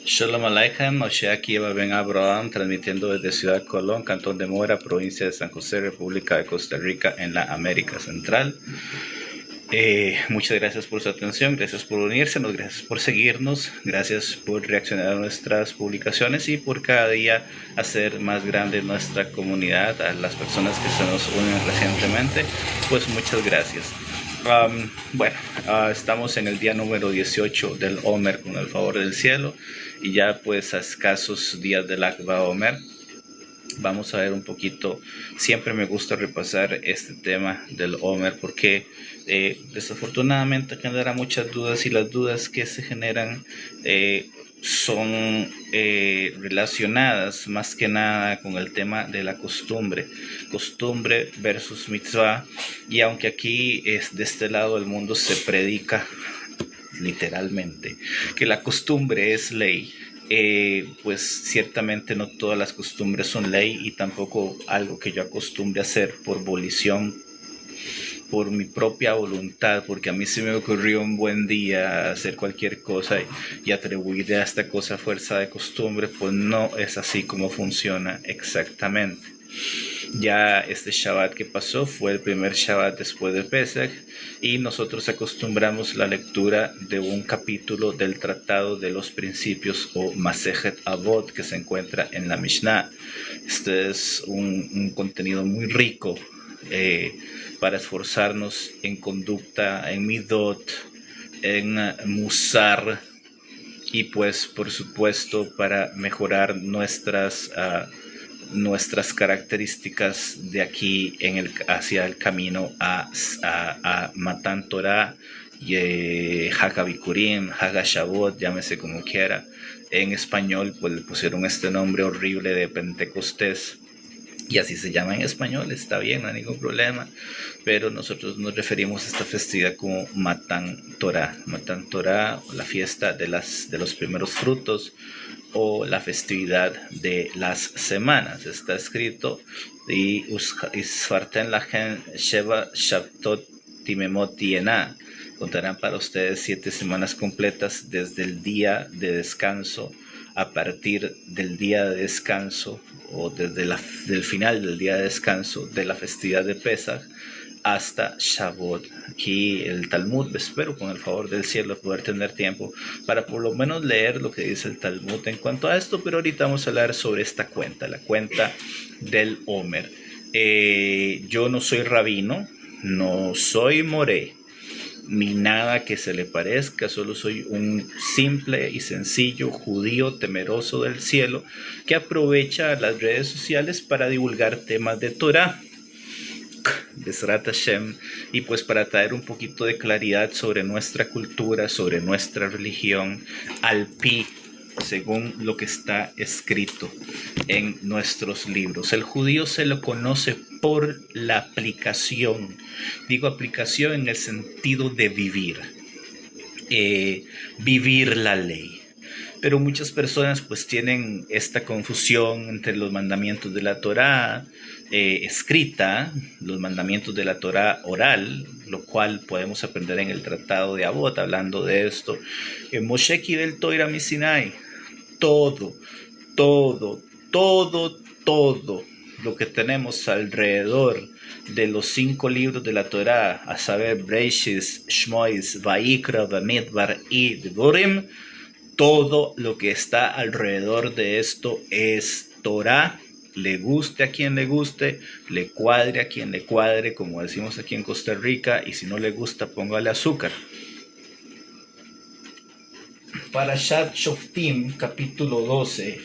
Shalom Aleichem, Moshe aquí Ben Abraham, transmitiendo desde Ciudad Colón, Cantón de Mora, provincia de San José, República de Costa Rica, en la América Central. Muchas gracias por su atención, gracias por unirse, gracias por seguirnos, gracias por reaccionar a nuestras publicaciones y por cada día hacer más grande nuestra comunidad, a las personas que se nos unen recientemente, pues muchas gracias. Estamos en el día número 18 del Omer con el favor del cielo y ya pues a escasos días del Akba Omer. Vamos a ver un poquito, siempre me gusta repasar este tema del Omer porque desafortunadamente genera muchas dudas y las dudas que se generan son relacionadas más que nada con el tema de la costumbre versus mitzvah, y aunque aquí de este lado del mundo se predica literalmente que la costumbre es ley, pues ciertamente no todas las costumbres son ley y tampoco algo que yo acostumbre a hacer por volición, por mi propia voluntad, porque a mí se me ocurrió un buen día hacer cualquier cosa y atribuir a esta cosa fuerza de costumbre, pues no es así como funciona exactamente. Ya este Shabbat que pasó fue el primer Shabbat después de Pesach y nosotros acostumbramos la lectura de un capítulo del Tratado de los Principios o Masejet Avot que se encuentra en la Mishnah. Este es un contenido muy rico para esforzarnos en conducta, en midot, en musar y pues por supuesto para mejorar nuestras características de aquí hacia el camino a Matan Torah y Hagabikurim, Hagashavot, llámese como quiera. En español pues le pusieron este nombre horrible de Pentecostés y así se llama en español, está bien, no hay ningún problema, pero nosotros nos referimos a esta festividad como Matan Torah, la fiesta de los primeros frutos o la festividad de las semanas. Está escrito y Isfarten lachen sheva shabtot timemot tiena, contarán para ustedes 7 semanas completas desde el día de descanso, a partir del día de descanso o desde del final del día de descanso de la festividad de Pesach hasta Shavuot. Aquí el Talmud, espero con el favor del cielo poder tener tiempo para por lo menos leer lo que dice el Talmud en cuanto a esto, pero ahorita vamos a hablar sobre esta cuenta, la cuenta del Omer. Yo no soy rabino, no soy moré, ni nada que se le parezca, solo soy un simple y sencillo judío temeroso del cielo que aprovecha las redes sociales para divulgar temas de Torah, Bezrat Hashem, y pues para traer un poquito de claridad sobre nuestra cultura, sobre nuestra religión, al pi, según lo que está escrito en nuestros libros. El judío se lo conoce por la aplicación. Digo aplicación en el sentido de vivir. Vivir la ley. Pero muchas personas pues tienen esta confusión entre los mandamientos de la Torá escrita, los mandamientos de la Torá oral, lo cual podemos aprender en el Tratado de Avot, hablando de esto. Moshe Kibel Toira Misinai, todo lo que tenemos alrededor de los 5 libros de la Torá, a saber Breishis, Shmois, Vaikra, Bamidbar y Devorim, todo lo que está alrededor de esto es Torá, le guste a quien le guste, le cuadre a quien le cuadre, como decimos aquí en Costa Rica, y si no le gusta, póngale azúcar. Parashat Shoftim, capítulo 12,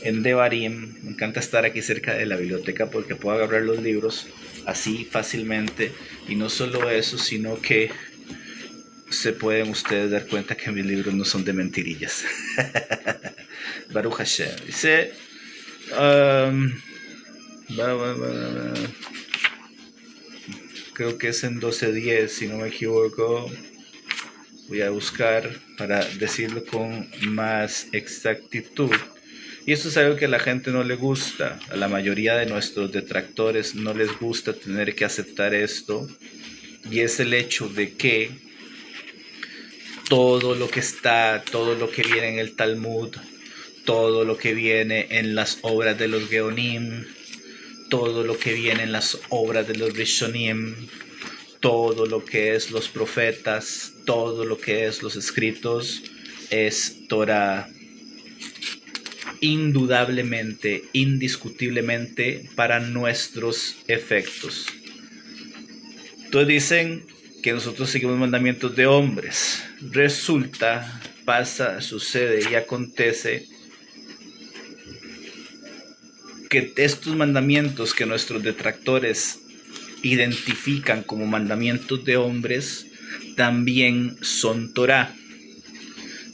en Devarim. Me encanta estar aquí cerca de la biblioteca porque puedo agarrar los libros así fácilmente, y no solo eso, sino que se pueden ustedes dar cuenta que mis libros no son de mentirillas. Baruch Hashem. Dice, creo que es en 12:10, si no me equivoco. Voy a buscar para decirlo con más exactitud. Y esto es algo que a la gente no le gusta. A la mayoría de nuestros detractores no les gusta tener que aceptar esto. Y es el hecho de que todo lo que está, todo lo que viene en el Talmud, todo lo que viene en las obras de los Geonim, todo lo que viene en las obras de los Rishonim, todo lo que es los profetas, todo lo que es los escritos, es Torah. Indudablemente, indiscutiblemente, para nuestros efectos. Entonces dicen que nosotros seguimos mandamientos de hombres. Resulta, pasa, sucede y acontece que estos mandamientos que nuestros detractores identifican como mandamientos de hombres también son Torah.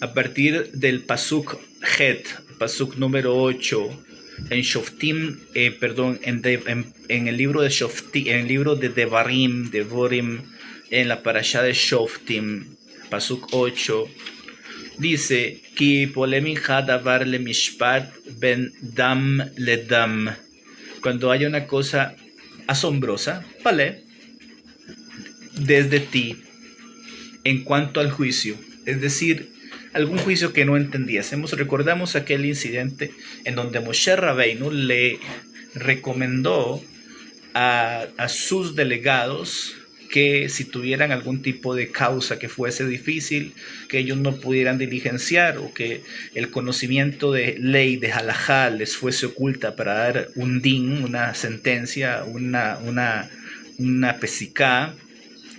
A partir del Pasuk Het, Pasuk número 8, en Shoftim, en el libro de Shoftim, en el libro de Devarim, en la parashá de Shoftim, Pasuk 8, dice: Ki polemincha davar le mishpat ben dam le dam. Cuando haya una cosa asombrosa, vale, desde ti, en cuanto al juicio, es decir, algún juicio que no entendiésemos. Recordamos aquel incidente en donde Moshe Rabbeinu le recomendó a sus delegados que si tuvieran algún tipo de causa que fuese difícil, que ellos no pudieran diligenciar, o que el conocimiento de ley, de halajá, les fuese oculta para dar un din, una sentencia, una pesiká,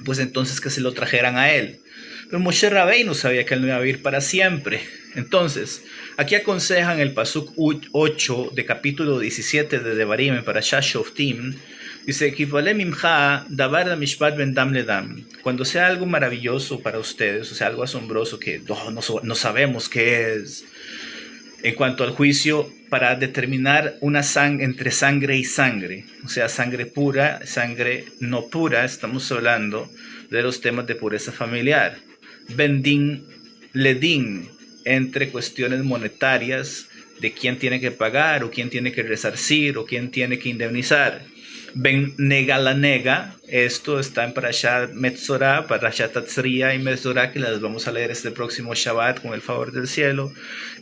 pues entonces que se lo trajeran a él. Pero Moshe Rabbeinu sabía que él no iba a vivir para siempre. Entonces, aquí aconsejan el Pasuk 8 de capítulo 17 de Devarim en Parashat Shoftim. Dice: cuando sea algo maravilloso para ustedes, o sea, algo asombroso que no sabemos qué es, en cuanto al juicio, para determinar una entre sangre y sangre, o sea, sangre pura, sangre no pura, estamos hablando de los temas de pureza familiar. Bendin ledin, entre cuestiones monetarias de quién tiene que pagar, o quién tiene que resarcir, o quién tiene que indemnizar. Ben nega la nega, esto está en Parashat Metzorah, Parashat Tatzriah y Metzorah, que las vamos a leer este próximo Shabbat con el favor del cielo.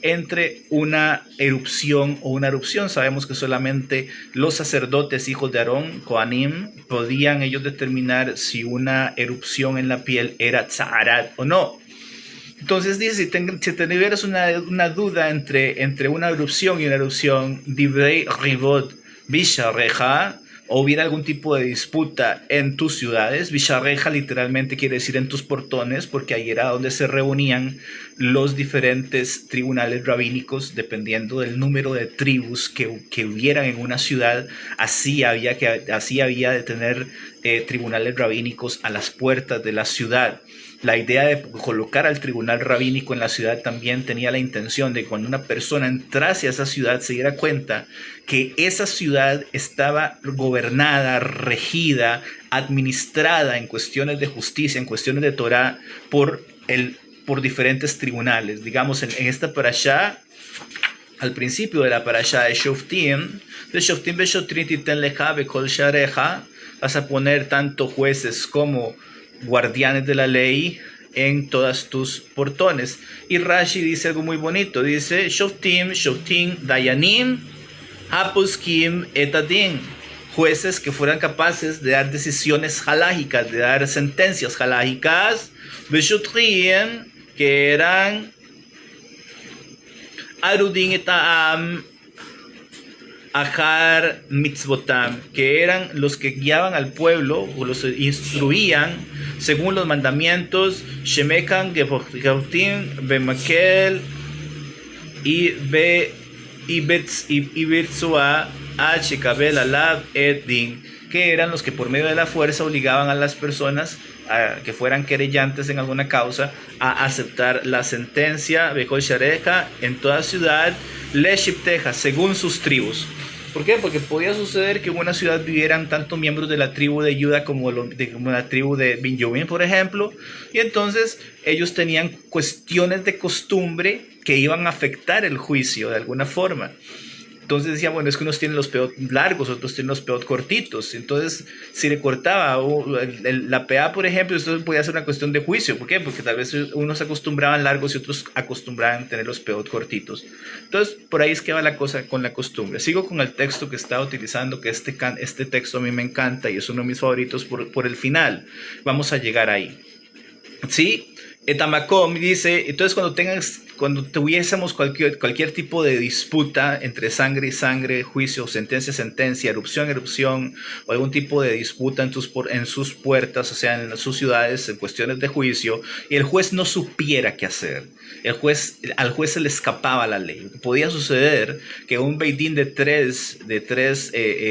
Entre una erupción o una erupción, sabemos que solamente los sacerdotes, hijos de Aarón, Kohanim, podían ellos determinar si una erupción en la piel era tzaharat o no. Entonces dice: si tuvieras una duda entre una erupción y una erupción, divrei rivot bishareja, o hubiera algún tipo de disputa en tus ciudades. Bishareja literalmente quiere decir en tus portones, porque ahí era donde se reunían los diferentes tribunales rabínicos, dependiendo del número de tribus que hubieran en una ciudad. Así había de tener tribunales rabínicos a las puertas de la ciudad. La idea de colocar al tribunal rabínico en la ciudad también tenía la intención de que cuando una persona entrase a esa ciudad se diera cuenta que esa ciudad estaba gobernada, regida, administrada en cuestiones de justicia, en cuestiones de Torah, por diferentes tribunales. Digamos, en esta parashá, al principio de la parashá de Shoftim vas a poner tanto jueces como guardianes de la ley en todas tus portones. Y Rashi dice algo muy bonito, dice: Shoftim dayanim haposkim etadin, jueces que fueran capaces de dar decisiones halágicas, de dar sentencias halágicas. Beshutrim, que eran arudin etam Ahar mitzvotam, que eran los que guiaban al pueblo o los instruían según los mandamientos. Shemekan gevautim bemakel y betzua achikabel alav eddin, que eran los que por medio de la fuerza obligaban a las personas que fueran querellantes en alguna causa a aceptar la sentencia. Bechol shareja, en toda ciudad, le shipteja, según sus tribus. ¿Por qué? Porque podía suceder que en una ciudad vivieran tanto miembros de la tribu de Judá como la tribu de Benjamín, por ejemplo, y entonces ellos tenían cuestiones de costumbre que iban a afectar el juicio de alguna forma. Entonces decía, bueno, es que unos tienen los peot largos, otros tienen los peot cortitos. Entonces, si le cortaba la PA, por ejemplo, esto podía ser una cuestión de juicio. ¿Por qué? Porque tal vez unos acostumbraban largos y otros acostumbraban tener los peot cortitos. Entonces, por ahí es que va la cosa con la costumbre. Sigo con el texto que estaba utilizando, que este texto a mí me encanta y es uno de mis favoritos por el final. Vamos a llegar ahí. ¿Sí? Etamakom dice, entonces cuando tuviésemos cualquier tipo de disputa entre sangre y sangre, juicio, sentencia, sentencia, erupción, erupción, o algún tipo de disputa en sus puertas, o sea, en sus ciudades, en cuestiones de juicio, y el juez no supiera qué hacer, al juez se le escapaba la ley. Podía suceder que un beidín de tres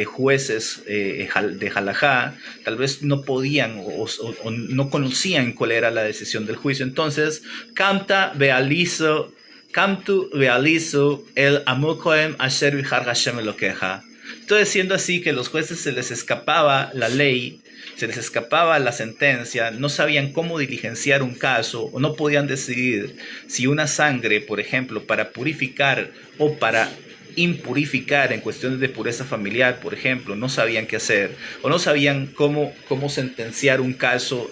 jueces de halajá tal vez no podían o no conocían cuál era la decisión del juicio. Entonces, Kamtu vealizo el amukoem asher vijar Hashem elokeja. Entonces, siendo así que los jueces se les escapaba la ley, se les escapaba la sentencia, no sabían cómo diligenciar un caso o no podían decidir si una sangre, por ejemplo, para purificar o para impurificar en cuestiones de pureza familiar, por ejemplo, no sabían qué hacer o no sabían cómo sentenciar un caso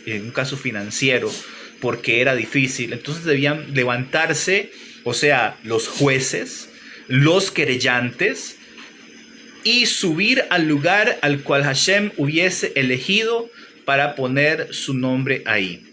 un caso financiero porque era difícil. Entonces debían levantarse, o sea, los jueces, los querellantes, y subir al lugar al cual Hashem hubiese elegido para poner su nombre ahí.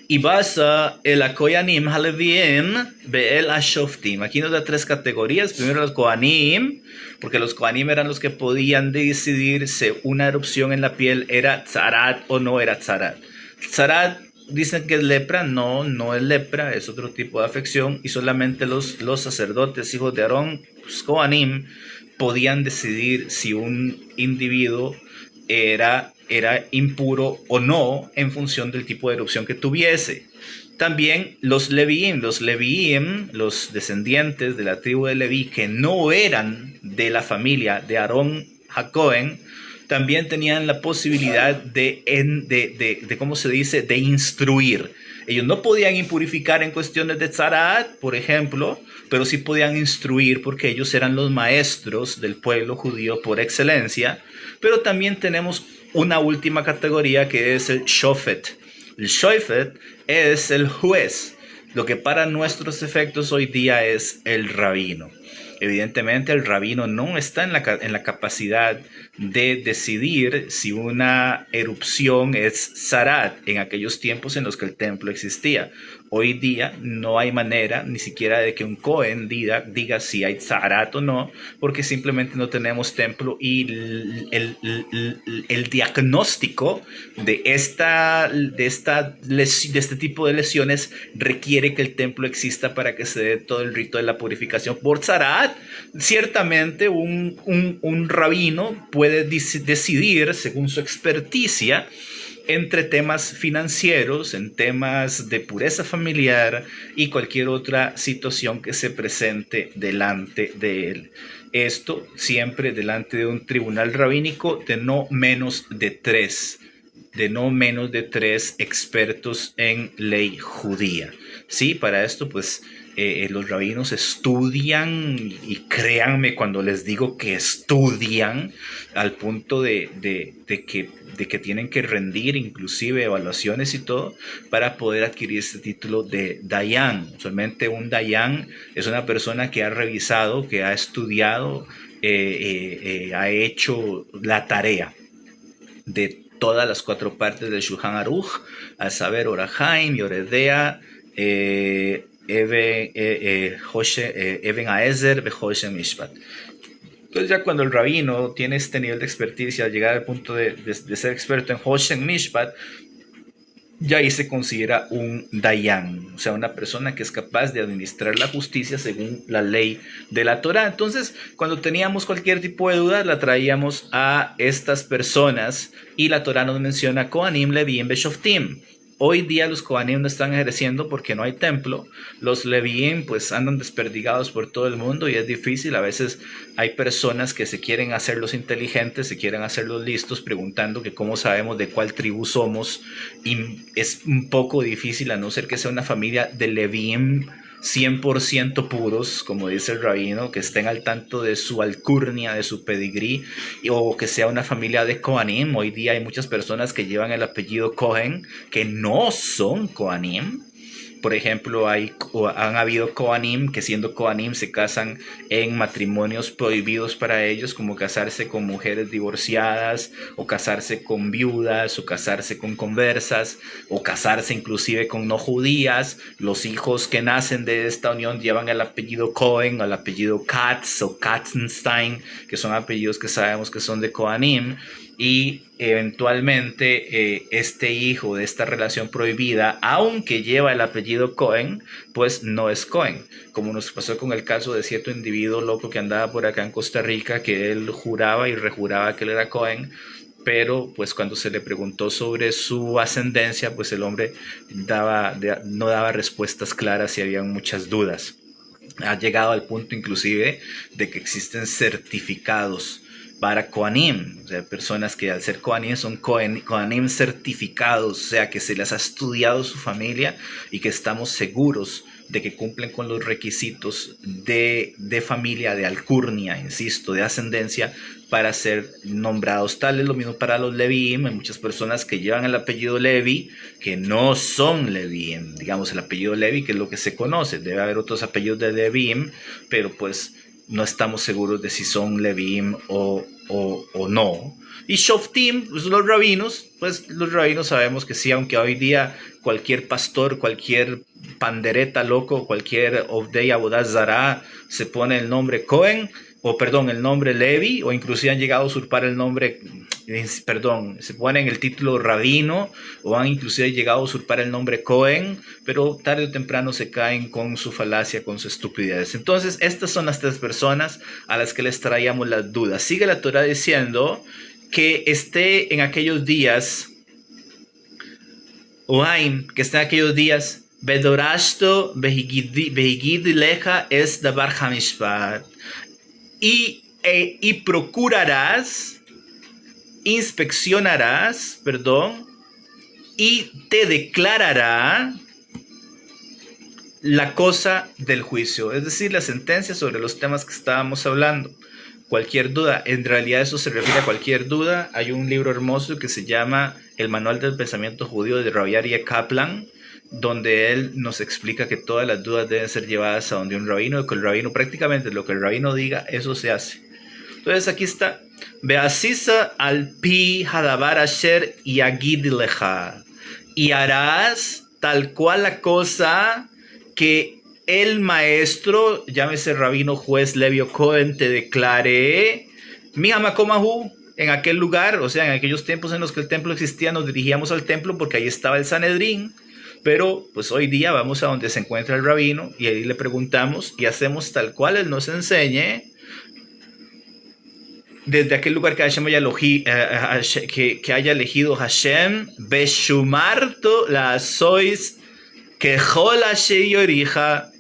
Y basa el Kohanim Halevim Be'el Ashoftim. Aquí nos da tres categorías. Primero los Kohanim, porque los Kohanim eran los que podían decidir si una erupción en la piel era tzarat o no era tzarat. Tzarat dicen que es lepra, no es lepra, es otro tipo de afección, y solamente los sacerdotes, hijos de Aarón, los Kohanim, podían decidir si un individuo era impuro o no en función del tipo de erupción que tuviese. También los Leviim, los descendientes de la tribu de Leví, que no eran de la familia de Aarón Jacoben, también tenían la posibilidad de ¿cómo se dice?, de instruir. Ellos no podían impurificar en cuestiones de tzarat, por ejemplo, pero sí podían instruir porque ellos eran los maestros del pueblo judío por excelencia. Pero también tenemos una última categoría que es el shofet. El shofet es el juez, lo que para nuestros efectos hoy día es el rabino. Evidentemente el rabino no está en la capacidad de decidir si una erupción es zarat en aquellos tiempos en los que el templo existía. Hoy día no hay manera ni siquiera de que un Cohen diga si hay zarat o no, porque simplemente no tenemos templo, y el diagnóstico de este tipo de lesiones requiere que el templo exista para que se dé todo el rito de la purificación por zarat. Ciertamente un rabino puede decidir según su experticia entre temas financieros, en temas de pureza familiar y cualquier otra situación que se presente delante de él. Esto siempre delante de un tribunal rabínico de no menos de tres expertos en ley judía. Sí, para esto pues los rabinos estudian, y créanme cuando les digo que estudian, al punto de que tienen que rendir inclusive evaluaciones y todo para poder adquirir este título de Dayan. Usualmente un Dayan es una persona que ha revisado, que ha estudiado, ha hecho la tarea de todas las cuatro partes del Shulchan Aruch, a saber, Orach Chaim, Yoredea, Even Haezer, Behoshe Mishpat. Entonces ya cuando el rabino tiene este nivel de experticia, llegar al punto de ser experto en Hoshen Mishpat, ya ahí se considera un Dayan, o sea, una persona que es capaz de administrar la justicia según la ley de la Torah. Entonces, cuando teníamos cualquier tipo de duda, la traíamos a estas personas, y la Torah nos menciona Kohanim, Leviim, Beshoftim. Hoy día los Kohanim no están ejerciendo porque no hay templo. Los Leviim pues andan desperdigados por todo el mundo y es difícil. A veces hay personas que se quieren hacer los inteligentes, se quieren hacer los listos, preguntando que cómo sabemos de cuál tribu somos, y es un poco difícil, a no ser que sea una familia de Leviim 100% puros, como dice el rabino, que estén al tanto de su alcurnia, de su pedigrí, o que sea una familia de Kohanim. Hoy día hay muchas personas que llevan el apellido Cohen que no son Kohanim. Por ejemplo, han habido Kohanim que siendo Kohanim se casan en matrimonios prohibidos para ellos, como casarse con mujeres divorciadas, o casarse con viudas, o casarse con conversas, o casarse inclusive con no judías. Los hijos que nacen de esta unión llevan el apellido Cohen, el apellido Katz o Katzenstein, que son apellidos que sabemos que son de Kohanim. Y eventualmente este hijo de esta relación prohibida, aunque lleva el apellido Cohen, pues no es Cohen, como nos pasó con el caso de cierto individuo loco que andaba por acá en Costa Rica, que él juraba y rejuraba que él era Cohen, pero pues cuando se le preguntó sobre su ascendencia, pues el hombre no daba respuestas claras y habían muchas dudas. Ha llegado al punto inclusive de que existen certificados para Kohanim, o sea, personas que al ser Kohanim son Kohanim certificados, o sea, que se les ha estudiado su familia y que estamos seguros de que cumplen con los requisitos de familia, de alcurnia, insisto, de ascendencia, para ser nombrados. Tal es lo mismo para los Leviim. Hay muchas personas que llevan el apellido Levi que no son Leviim, digamos el apellido Levi, que es lo que se conoce. Debe haber otros apellidos de Leviim, pero pues no estamos seguros de si son Leviim o no. Y Shoftim, pues los rabinos sabemos que sí, aunque hoy día cualquier pastor, cualquier pandereta loco, cualquier Ovdei Avodah Zará se pone el nombre Cohen, el nombre Levi, o inclusive han llegado a usurpar el nombre, se ponen el título rabino, o han inclusive llegado a usurpar el nombre Cohen, pero tarde o temprano se caen con su falacia, con su estupidez. Entonces, estas son las tres personas a las que les traíamos las dudas. Sigue la Torah diciendo que esté en aquellos días, que esté en aquellos días, Bedorashto behigid leja es davar hamishpat. Y procurarás, inspeccionarás, y te declarará la cosa del juicio, es decir, la sentencia sobre los temas que estábamos hablando. Cualquier duda, en realidad eso se refiere a cualquier duda. Hay un libro hermoso que se llama El Manual del Pensamiento Judío de Rabbi Aryeh Kaplan, donde él nos explica que todas las dudas deben ser llevadas a donde un rabino, y que el rabino, prácticamente lo que el rabino diga, eso se hace. Entonces aquí está, Beasisa al pi hadavar asher yagid lecha, y harás tal cual la cosa que el maestro, llámese rabino, juez, Levio, Cohen, te declare, mi hamakomahu, en aquel lugar, o sea, en aquellos tiempos en los que el templo existía, nos dirigíamos al templo porque ahí estaba el Sanedrín. Pero pues hoy día vamos a donde se encuentra el rabino y ahí le preguntamos y hacemos tal cual él nos enseñe, desde aquel lugar que Hashem haya elegido Hashem, Beshumarto la sois kejol asher yorija,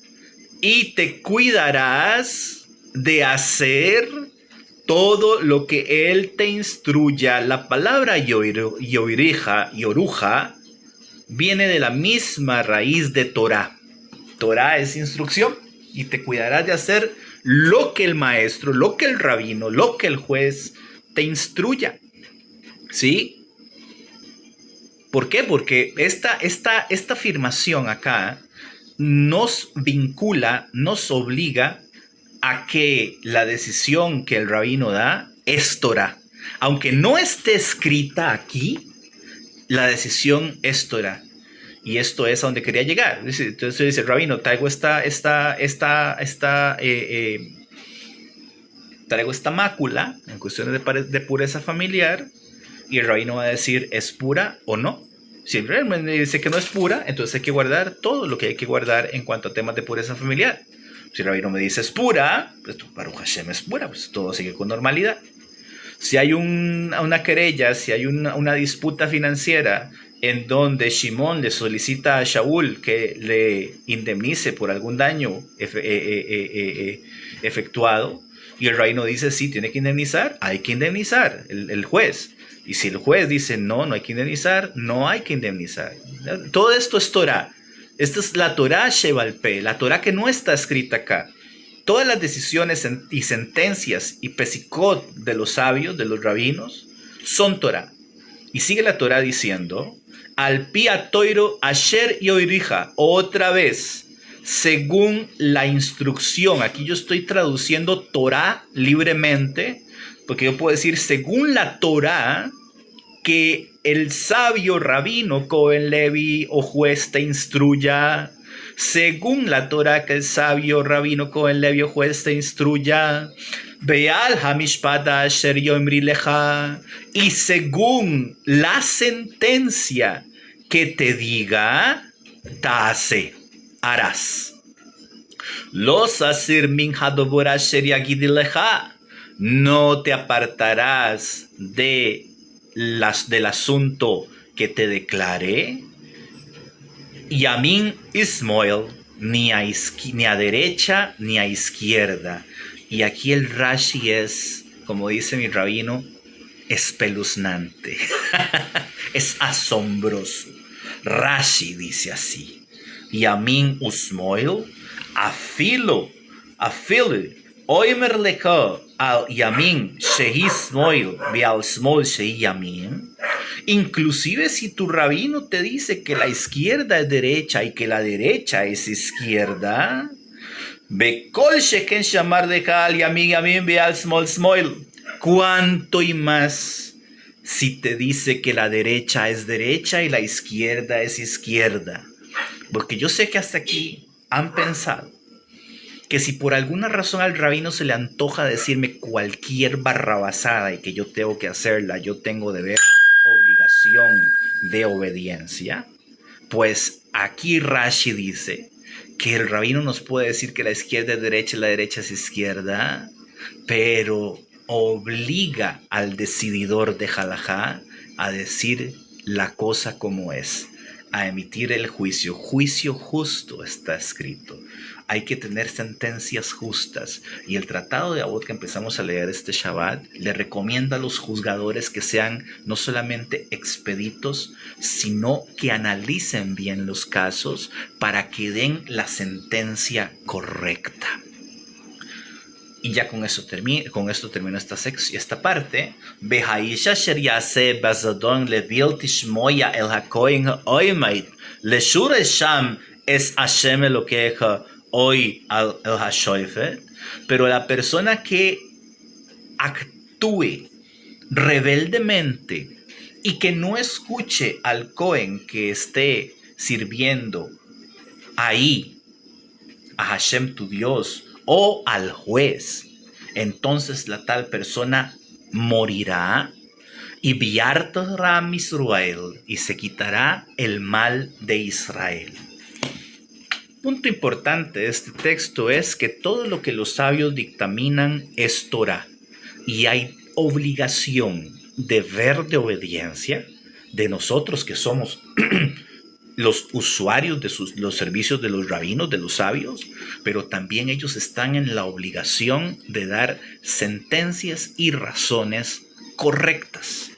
y te cuidarás de hacer todo lo que él te instruya. La palabra yoruja viene de la misma raíz de Torah. Torah es instrucción, y te cuidarás de hacer lo que el maestro, lo que el rabino, lo que el juez te instruya. ¿Sí? ¿Por qué? Porque esta afirmación acá nos vincula, nos obliga a que la decisión que el rabino da es Torah. Aunque no esté escrita aquí, la decisión es Torah. Y esto es a donde quería llegar. Entonces dice el rabino, traigo esta mácula en cuestiones de pureza familiar, y el rabino va a decir, ¿es pura o no? Si el rabino dice que no es pura, entonces hay que guardar todo lo que hay que guardar en cuanto a temas de pureza familiar. Si el rabino me dice es pura, pues Baruch Hashem es pura, pues todo sigue con normalidad. Si hay una querella, si hay una disputa financiera en donde Shimón le solicita a Shaul que le indemnice por algún daño efectuado, y el rabino dice sí, tiene que indemnizar, hay que indemnizar el juez. Y si el juez dice no hay que indemnizar, no hay que indemnizar. Todo esto es Torah. Esta es la Torah Shebalpé, la Torah que no está escrita acá. Todas las decisiones y sentencias y pesikot de los sabios, de los rabinos, son Torah. Y sigue la Torah diciendo, al pia toiro asher y oirija, otra vez, según la instrucción. Aquí yo estoy traduciendo Torah libremente, porque yo puedo decir según la Torah que el sabio rabino Cohen Levi o juez te instruya, según la Torah que el sabio rabino Cohen Levi o juez te instruya, Beal hamishpata asher yomri leja, y según la sentencia que te diga, taase, harás. Los asir min hadobor asher yagidi leja, no te apartarás del asunto que te declaré. Yamin Ismoel, ni a derecha ni a izquierda. Y aquí el Rashi es, como dice mi rabino, espeluznante. Es asombroso. Rashi dice así: Yamin Usmoel, afilo, oimer lecha al yamin shehi smoil al smol shehi yamin. Inclusive si tu rabino te dice que la izquierda es derecha y que la derecha es izquierda, bekol sheken shamar deja al yamin yamin al smol smoil. Cuánto y más si te dice que la derecha es derecha y la izquierda es izquierda. Porque yo sé que hasta aquí han pensado que si por alguna razón al rabino se le antoja decirme cualquier barrabasada y que yo tengo que hacerla, yo tengo deber, obligación de obediencia, pues aquí Rashi dice que el rabino nos puede decir que la izquierda es derecha y la derecha es izquierda, pero obliga al decididor de halajá a decir la cosa como es, a emitir el juicio. Juicio justo está escrito. Hay que tener sentencias justas. Y el Tratado de Avot que empezamos a leer este Shabbat le recomienda a los juzgadores que sean no solamente expeditos, sino que analicen bien los casos para que den la sentencia correcta. Y ya con esto termino esta parte. Behaisha sher yaseh bazadon levil tishmoya el hakohen ha'oimait leshur sham es Hashem elokeja hoy el hashoifet. Pero la persona que actúe rebeldemente y que no escuche al Cohen que esté sirviendo ahí a Hashem tu Dios o al juez, entonces la tal persona morirá y viartará Israel y se quitará el mal de Israel. Punto importante de este texto es que todo lo que los sabios dictaminan es Torah y hay obligación, deber de obediencia de nosotros que somos los usuarios de los servicios de los rabinos, de los sabios, pero también ellos están en la obligación de dar sentencias y razones correctas.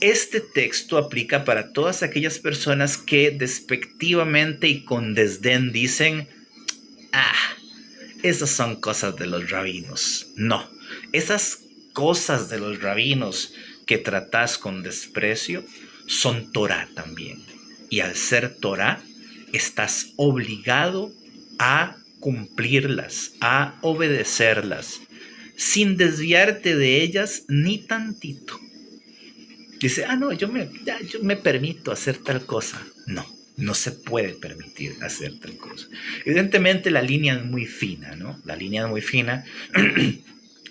Este texto aplica para todas aquellas personas que despectivamente y con desdén dicen: esas son cosas de los rabinos. No, esas cosas de los rabinos que tratás con desprecio son Torah también. Y al ser Torah, estás obligado a cumplirlas, a obedecerlas, sin desviarte de ellas ni tantito. Dice, no, yo me permito hacer tal cosa. No se puede permitir hacer tal cosa. Evidentemente la línea es muy fina, ¿no? La línea es muy fina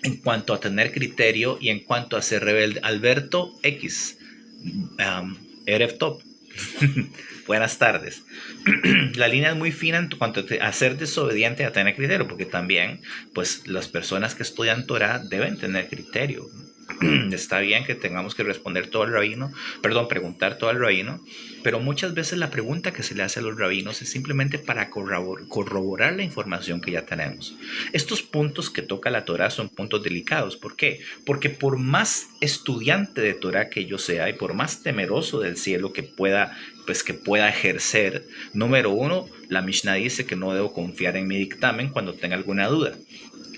en cuanto a tener criterio y en cuanto a ser rebelde. Alberto X, Erev Top. Buenas tardes. La línea es muy fina en cuanto a ser desobediente y a tener criterio, porque también, pues, las personas que estudian Torah deben tener criterio. Está bien que tengamos que responder todo al rabino, perdón, preguntar todo al rabino, pero muchas veces la pregunta que se le hace a los rabinos es simplemente para corroborar la información que ya tenemos. Estos puntos que toca la Torá son puntos delicados. ¿Por qué? Porque por más estudiante de Torá que yo sea y por más temeroso del cielo que pueda ejercer, número uno, la Mishnah dice que no debo confiar en mi dictamen cuando tenga alguna duda.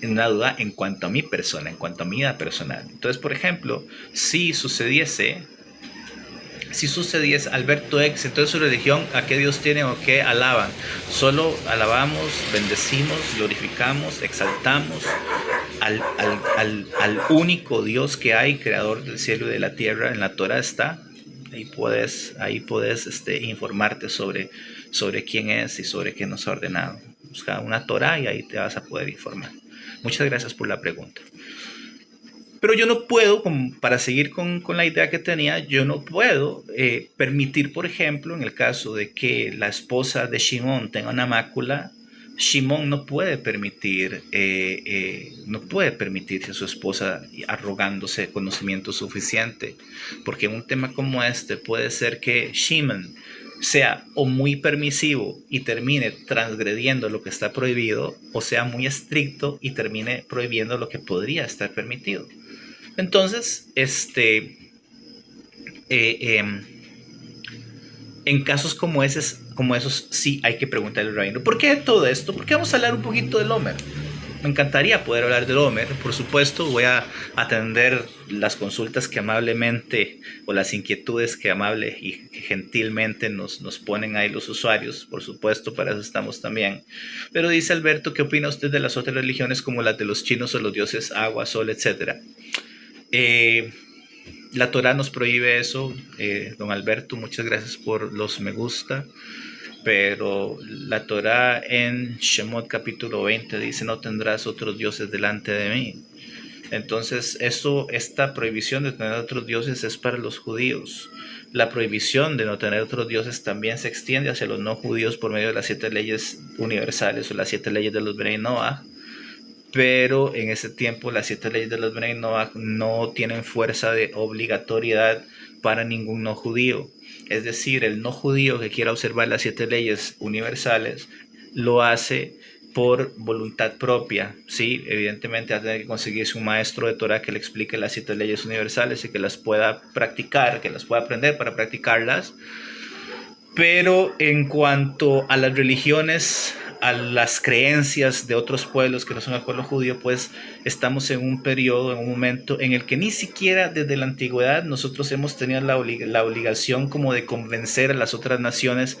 Una duda en cuanto a mi persona, en cuanto a mi vida personal. Entonces, por ejemplo, si sucediese Alberto X, entonces su religión, ¿a qué Dios tiene o qué alaban? Solo alabamos, bendecimos, glorificamos, exaltamos al único Dios que hay, creador del cielo y de la tierra. En la Torah está. Ahí puedes informarte sobre quién es y sobre qué nos ha ordenado. Busca una Torah y ahí te vas a poder informar. Muchas gracias por la pregunta. Pero yo no puedo, para seguir con la idea que tenía, yo no puedo permitir, por ejemplo, en el caso de que la esposa de Shimón tenga una mácula, Shimón no puede permitir que su esposa arrogándose conocimiento suficiente, porque en un tema como este puede ser que Shimon sea o muy permisivo y termine transgrediendo lo que está prohibido, o sea muy estricto y termine prohibiendo lo que podría estar permitido. Entonces, en casos como esos, sí hay que preguntarle al rabino. ¿Por qué todo esto? ¿Por qué vamos a hablar un poquito del Homer? Me encantaría poder hablar del Homer. Por supuesto, voy a atender las consultas que amablemente, o las inquietudes que amable y que gentilmente nos ponen ahí los usuarios. Por supuesto, para eso estamos también. Pero dice Alberto, ¿qué opina usted de las otras religiones como las de los chinos o los dioses agua, sol, etcétera? La Torah nos prohíbe eso. Don Alberto, muchas gracias por los me gusta. Pero la Torah en Shemot capítulo 20 dice: no tendrás otros dioses delante de mí. Entonces esta prohibición de tener otros dioses es para los judíos. La prohibición de no tener otros dioses también se extiende hacia los no judíos por medio de las 7 leyes universales o las 7 leyes de los Bnei Noach. Pero en ese tiempo las 7 leyes de los Bnei Noach no tienen fuerza de obligatoriedad para ningún no judío. Es decir, el no judío que quiera observar las 7 leyes universales lo hace por voluntad propia, ¿sí? Evidentemente va a tener que conseguirse un maestro de Torah que le explique las 7 leyes universales y que las pueda practicar, que las pueda aprender para practicarlas. Pero en cuanto a las religiones, a las creencias de otros pueblos que no son el pueblo judío, pues estamos en un periodo, en un momento en el que ni siquiera desde la antigüedad nosotros hemos tenido la obligación como de convencer a las otras naciones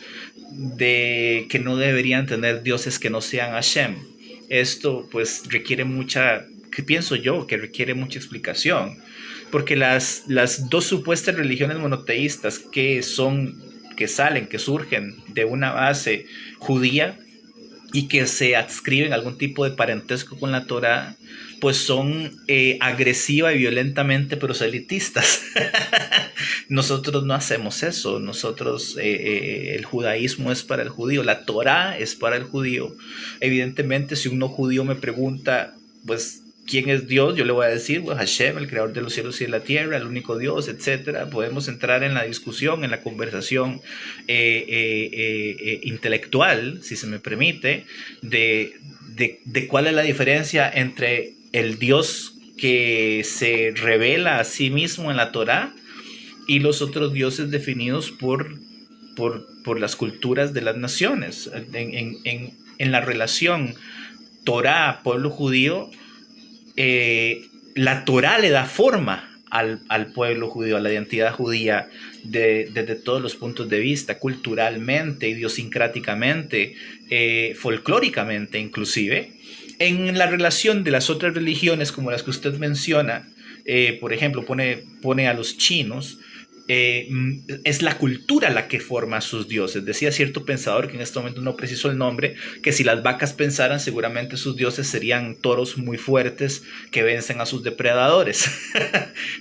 de que no deberían tener dioses que no sean Hashem. Esto pues requiere que pienso yo, que requiere mucha explicación, porque las dos supuestas religiones monoteístas que surgen de una base judía y que se adscriben a algún tipo de parentesco con la Torah, pues son agresiva y violentamente proselitistas. Nosotros no hacemos eso. Nosotros, el judaísmo es para el judío, la Torah es para el judío. Evidentemente, si un no judío me pregunta, pues, ¿quién es Dios? Yo le voy a decir, pues, Hashem, el creador de los cielos y de la tierra, el único Dios, etc. Podemos entrar en la discusión, en la conversación intelectual, si se me permite, de cuál es la diferencia entre el Dios que se revela a sí mismo en la Torá y los otros dioses definidos por las culturas de las naciones. En la relación Torá, pueblo judío, la Torá le da forma al pueblo judío, a la identidad judía, desde todos los puntos de vista, culturalmente, idiosincráticamente, folclóricamente inclusive. En la relación de las otras religiones, como las que usted menciona, por ejemplo, pone a los chinos, es la cultura la que forma a sus dioses. Decía cierto pensador, que en este momento no preciso el nombre, que si las vacas pensaran, seguramente sus dioses serían toros muy fuertes que vencen a sus depredadores.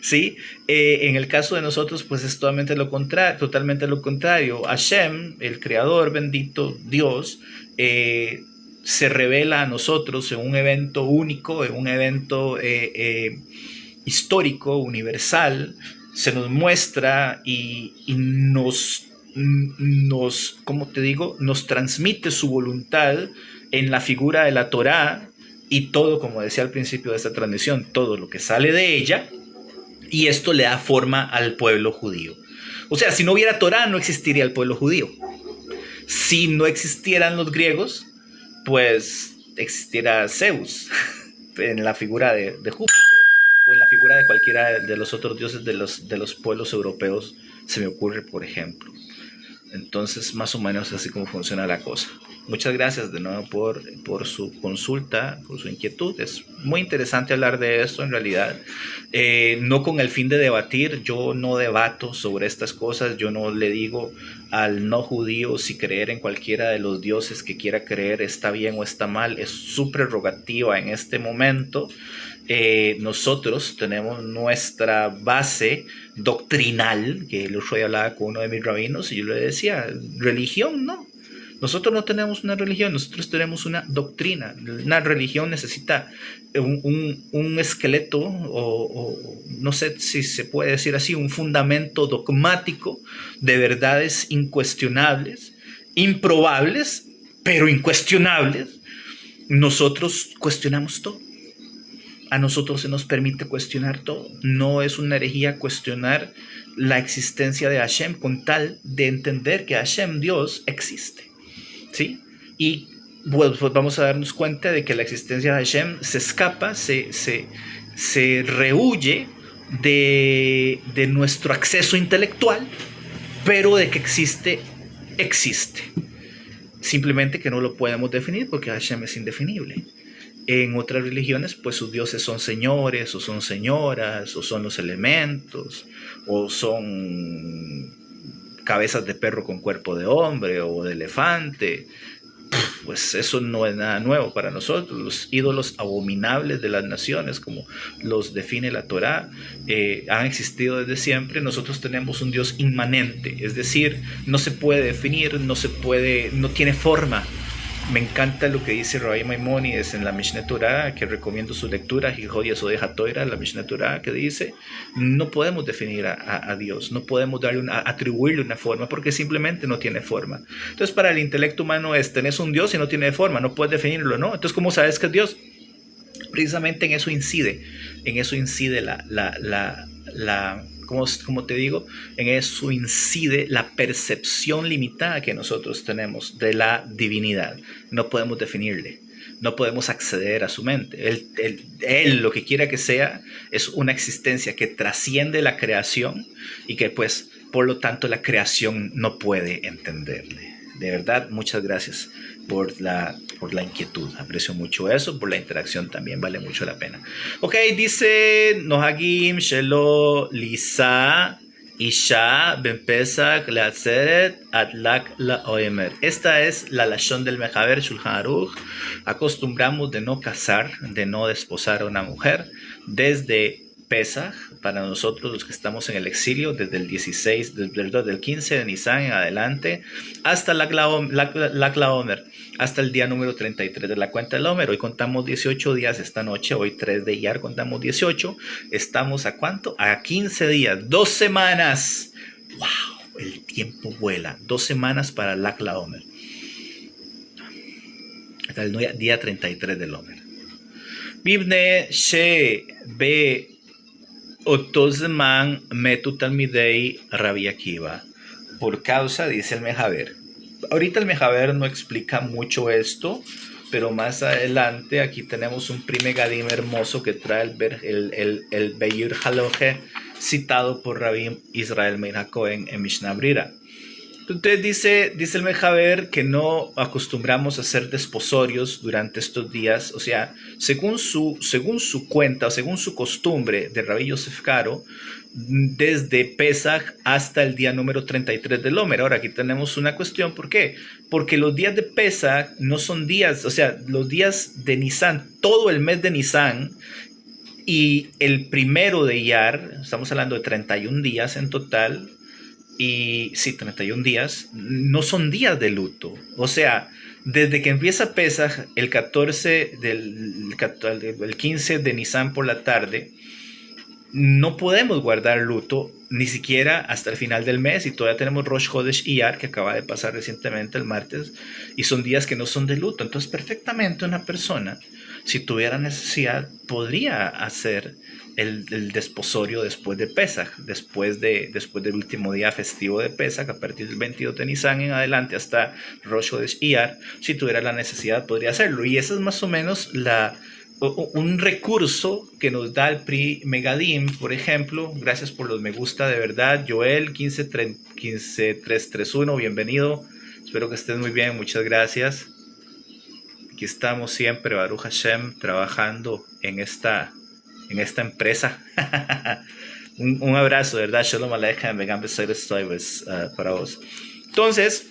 ¿Sí? En el caso de nosotros, pues es totalmente lo contrario. Hashem, el creador, bendito Dios, se revela a nosotros en un evento único, en un evento histórico, universal, se nos muestra y ¿cómo te digo? Nos transmite su voluntad en la figura de la Torá y todo, como decía al principio de esta transmisión, todo lo que sale de ella, y esto le da forma al pueblo judío. O sea, si no hubiera Torá, no existiría el pueblo judío. Si no existieran los griegos, pues existiera Zeus en la figura de Júpiter, o en la figura de cualquiera de los otros dioses de los pueblos europeos, se me ocurre, por ejemplo. Entonces, más o menos así como funciona la cosa. Muchas gracias de nuevo por su consulta, por su inquietud. Es muy interesante hablar de esto en realidad. No con el fin de debatir, yo no debato sobre estas cosas. Yo no le digo al no judío si creer en cualquiera de los dioses que quiera creer está bien o está mal. Es su prerrogativa en este momento. Nosotros tenemos nuestra base doctrinal, que el otro día hablaba con uno de mis rabinos y yo le decía, religión no. Nosotros no tenemos una religión, nosotros tenemos una doctrina. Una religión necesita un esqueleto o no sé si se puede decir así, un fundamento dogmático de verdades incuestionables, improbables, pero incuestionables. Nosotros cuestionamos todo. A nosotros se nos permite cuestionar todo. No es una herejía cuestionar la existencia de Hashem con tal de entender que Hashem, Dios, existe. ¿Sí? Y pues vamos a darnos cuenta de que la existencia de Hashem se escapa, se rehuye de nuestro acceso intelectual, pero de que existe, existe. Simplemente que no lo podemos definir porque Hashem es indefinible. En otras religiones, pues sus dioses son señores, o son señoras, o son los elementos, o son cabezas de perro con cuerpo de hombre o de elefante. Pues eso no es nada nuevo para nosotros. Los ídolos abominables de las naciones, como los define la Torá, han existido desde siempre. Nosotros tenemos un Dios inmanente, es decir, no se puede definir, no tiene forma. Me encanta lo que dice Rabbi Maimónides en la Mishneh Torah, que recomiendo su lectura, Hijod Yesod HaTorah, la Mishneh Torah, que dice, no podemos definir a Dios, no podemos atribuirle una forma, porque simplemente no tiene forma. Entonces, para el intelecto humano tenés un Dios y no tiene forma, no puedes definirlo, ¿no? Entonces, ¿cómo sabes que es Dios? Precisamente en eso incide como te digo, en eso incide la percepción limitada que nosotros tenemos de la divinidad. No podemos definirle, no podemos acceder a su mente. Él lo que quiera que sea, es una existencia que trasciende la creación y que pues, por lo tanto, la creación no puede entenderle. De verdad, muchas gracias por la inquietud. Aprecio mucho eso, por la interacción también vale mucho la pena. Ok, dice Nohagim Shelo Lisa Isha Ben Pesach Leatzeret Adlak La Oemer. Esta es la lashon del Mejaber Shulchan Aruch. Acostumbramos de no casar, de no desposar a una mujer desde Pesach, para nosotros los que estamos en el exilio, desde el 15 de Nisan en adelante, hasta la Omer, hasta el día número 33 de la cuenta del Omer. Hoy contamos 18 días esta noche, hoy 3 de Iyar contamos 18, estamos ¿a cuánto? A 15 días, 2 semanas. ¡Wow! El tiempo vuela, 2 semanas para la Omer. Hasta el día 33 del Omer. Bibne She Be Otosman Metu Talmidei Rabbi Akiva. Por causa, dice el Mejaber. Ahorita el Mejaber no explica mucho esto, pero más adelante aquí tenemos un Prime Gadim hermoso que trae el Beir Haloje citado por Rabbi Israel Meir HaKohen en Mishnah Brira. Entonces dice el Mejaber que no acostumbramos a hacer desposorios durante estos días. O sea, según su cuenta o según su costumbre de Rabbi Yosef Karo, desde Pesach hasta el día número 33 del Omer. Ahora aquí tenemos una cuestión, ¿por qué? Porque los días de Pesach no son días, o sea, los días de Nisan, todo el mes de Nisan y el primero de Iyar, estamos hablando de 31 días en total. Y sí, 31 días, no son días de luto. O sea, desde que empieza Pesach, el 15 de Nisan por la tarde, no podemos guardar luto ni siquiera hasta el final del mes, y todavía tenemos Rosh Chodesh Iyar, que acaba de pasar recientemente el martes, y son días que no son de luto. Entonces perfectamente una persona, si tuviera necesidad, podría hacer el desposorio después de Pesach, después del último día festivo de Pesach, a partir del 22 de Nisan en adelante hasta Rosh Chodesh Iyar. Si tuviera la necesidad, podría hacerlo, y esa es más o menos un recurso que nos da el PRI Megadim, por ejemplo. Gracias por los me gusta, de verdad. Joel 15331, bienvenido. Espero que estés muy bien, muchas gracias. Aquí estamos siempre, Baruch Hashem, trabajando en esta empresa. un abrazo, de verdad. Shalom Aleichem, Vegan Beseres Toives, para vos. Entonces,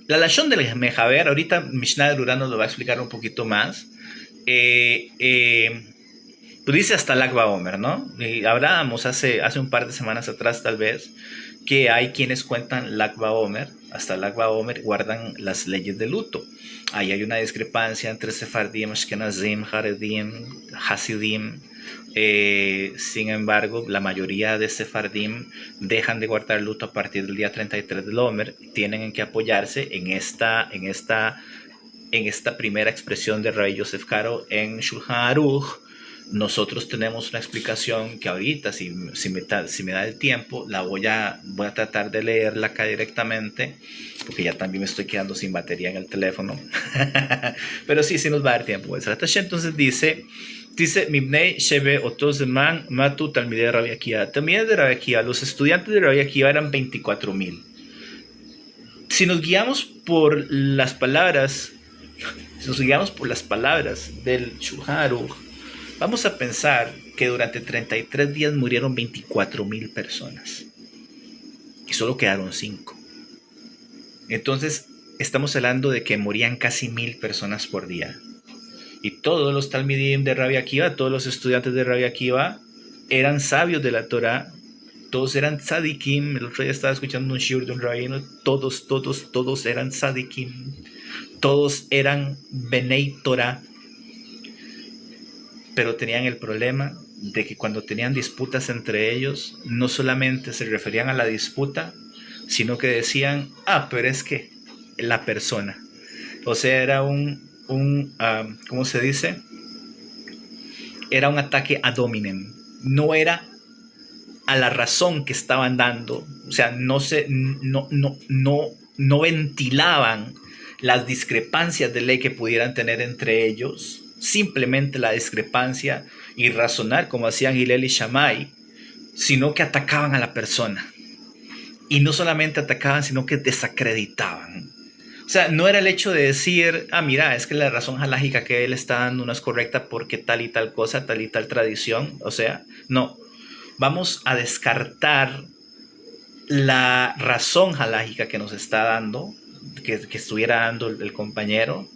la lashon del Mejaber, ahorita Mishnah de Urano lo va a explicar un poquito más. Pues dice hasta Lag BaOmer, ¿no? Y hablábamos hace un par de semanas atrás, tal vez, que hay quienes cuentan Lag BaOmer, hasta Lag BaOmer, guardan las leyes de luto. Ahí hay una discrepancia entre Sefardim, Ashkenazim, Haredim, Hasidim. Sin embargo, la mayoría de Sefardim dejan de guardar luto a partir del día 33 del Omer. Tienen que apoyarse en esta primera expresión de Rabbi Yosef Karo en Shulchan Aruch. Nosotros tenemos una explicación que ahorita, si me da el tiempo, voy a tratar de leerla acá directamente, porque ya también me estoy quedando sin batería en el teléfono. Pero sí nos va a dar tiempo. Entonces dice Mibnei Shebe Otozeman Matu Talmidei Rabbi Akiva. También de Rabbi Akiva, los estudiantes de Rabbi Akiva eran 24,000. Si nos guiamos por las palabras del Shulchan Aruch, vamos a pensar que durante 33 días murieron 24,000 personas y solo quedaron 5. Entonces estamos hablando de que morían casi 1,000 personas por día. Y todos los talmidim de Rabbi Akiva, todos los estudiantes de Rabbi Akiva eran sabios de la Torah, todos eran tzadikim. El otro día estaba escuchando un shiur de un rabino, todos eran tzadikim, todos eran Benei Torah, pero tenían el problema de que cuando tenían disputas entre ellos, no solamente se referían a la disputa, sino que decían, pero es que la persona, o sea, era ¿cómo se dice? Era un ataque ad hominem, no era a la razón que estaban dando, o sea, no ventilaban las discrepancias de ley que pudieran tener entre ellos, simplemente la discrepancia y razonar como hacían Hillel y Shammai, sino que atacaban a la persona. Y no solamente atacaban, sino que desacreditaban. O sea, no era el hecho de decir, mira, es que la razón halágica que él está dando no es correcta porque tal y tal cosa, tal y tal tradición. O sea, no. Vamos a descartar la razón halágica que nos está dando, que estuviera dando el compañero,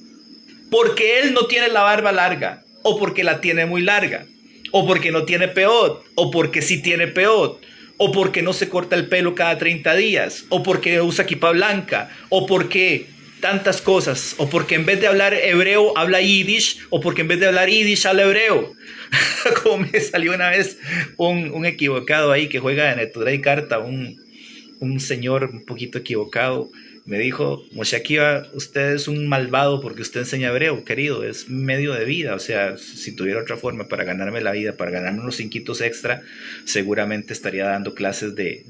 porque él no tiene la barba larga, o porque la tiene muy larga, o porque no tiene peot, o porque sí tiene peot, o porque no se corta el pelo cada 30 días, o porque usa kippah blanca, o porque tantas cosas, o porque en vez de hablar hebreo habla yiddish, o porque en vez de hablar yiddish habla hebreo. Como me salió una vez un equivocado ahí que juega en Eturay Carta, un señor un poquito equivocado, me dijo, Moshe Akiva, usted es un malvado porque usted enseña hebreo, querido, es medio de vida. O sea, si tuviera otra forma para ganarme la vida, para ganarme unos 5 extra, seguramente estaría dando clases de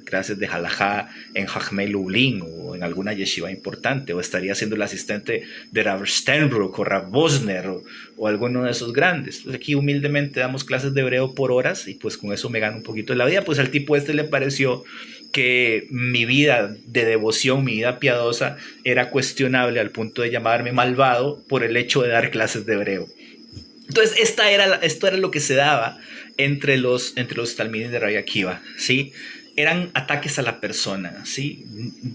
halajá en Jajmei Lublin o en alguna yeshiva importante, o estaría siendo el asistente de Rav Sternbrook o Rav Bosner o alguno de esos grandes. Pues aquí humildemente damos clases de hebreo por horas y pues con eso me gano un poquito de la vida. Pues al tipo le pareció que mi vida de devoción, mi vida piadosa, era cuestionable al punto de llamarme malvado por el hecho de dar clases de hebreo. Entonces, esto era lo que se daba entre los talmidim de Rabbi Akiva, ¿sí? Eran ataques a la persona, ¿sí?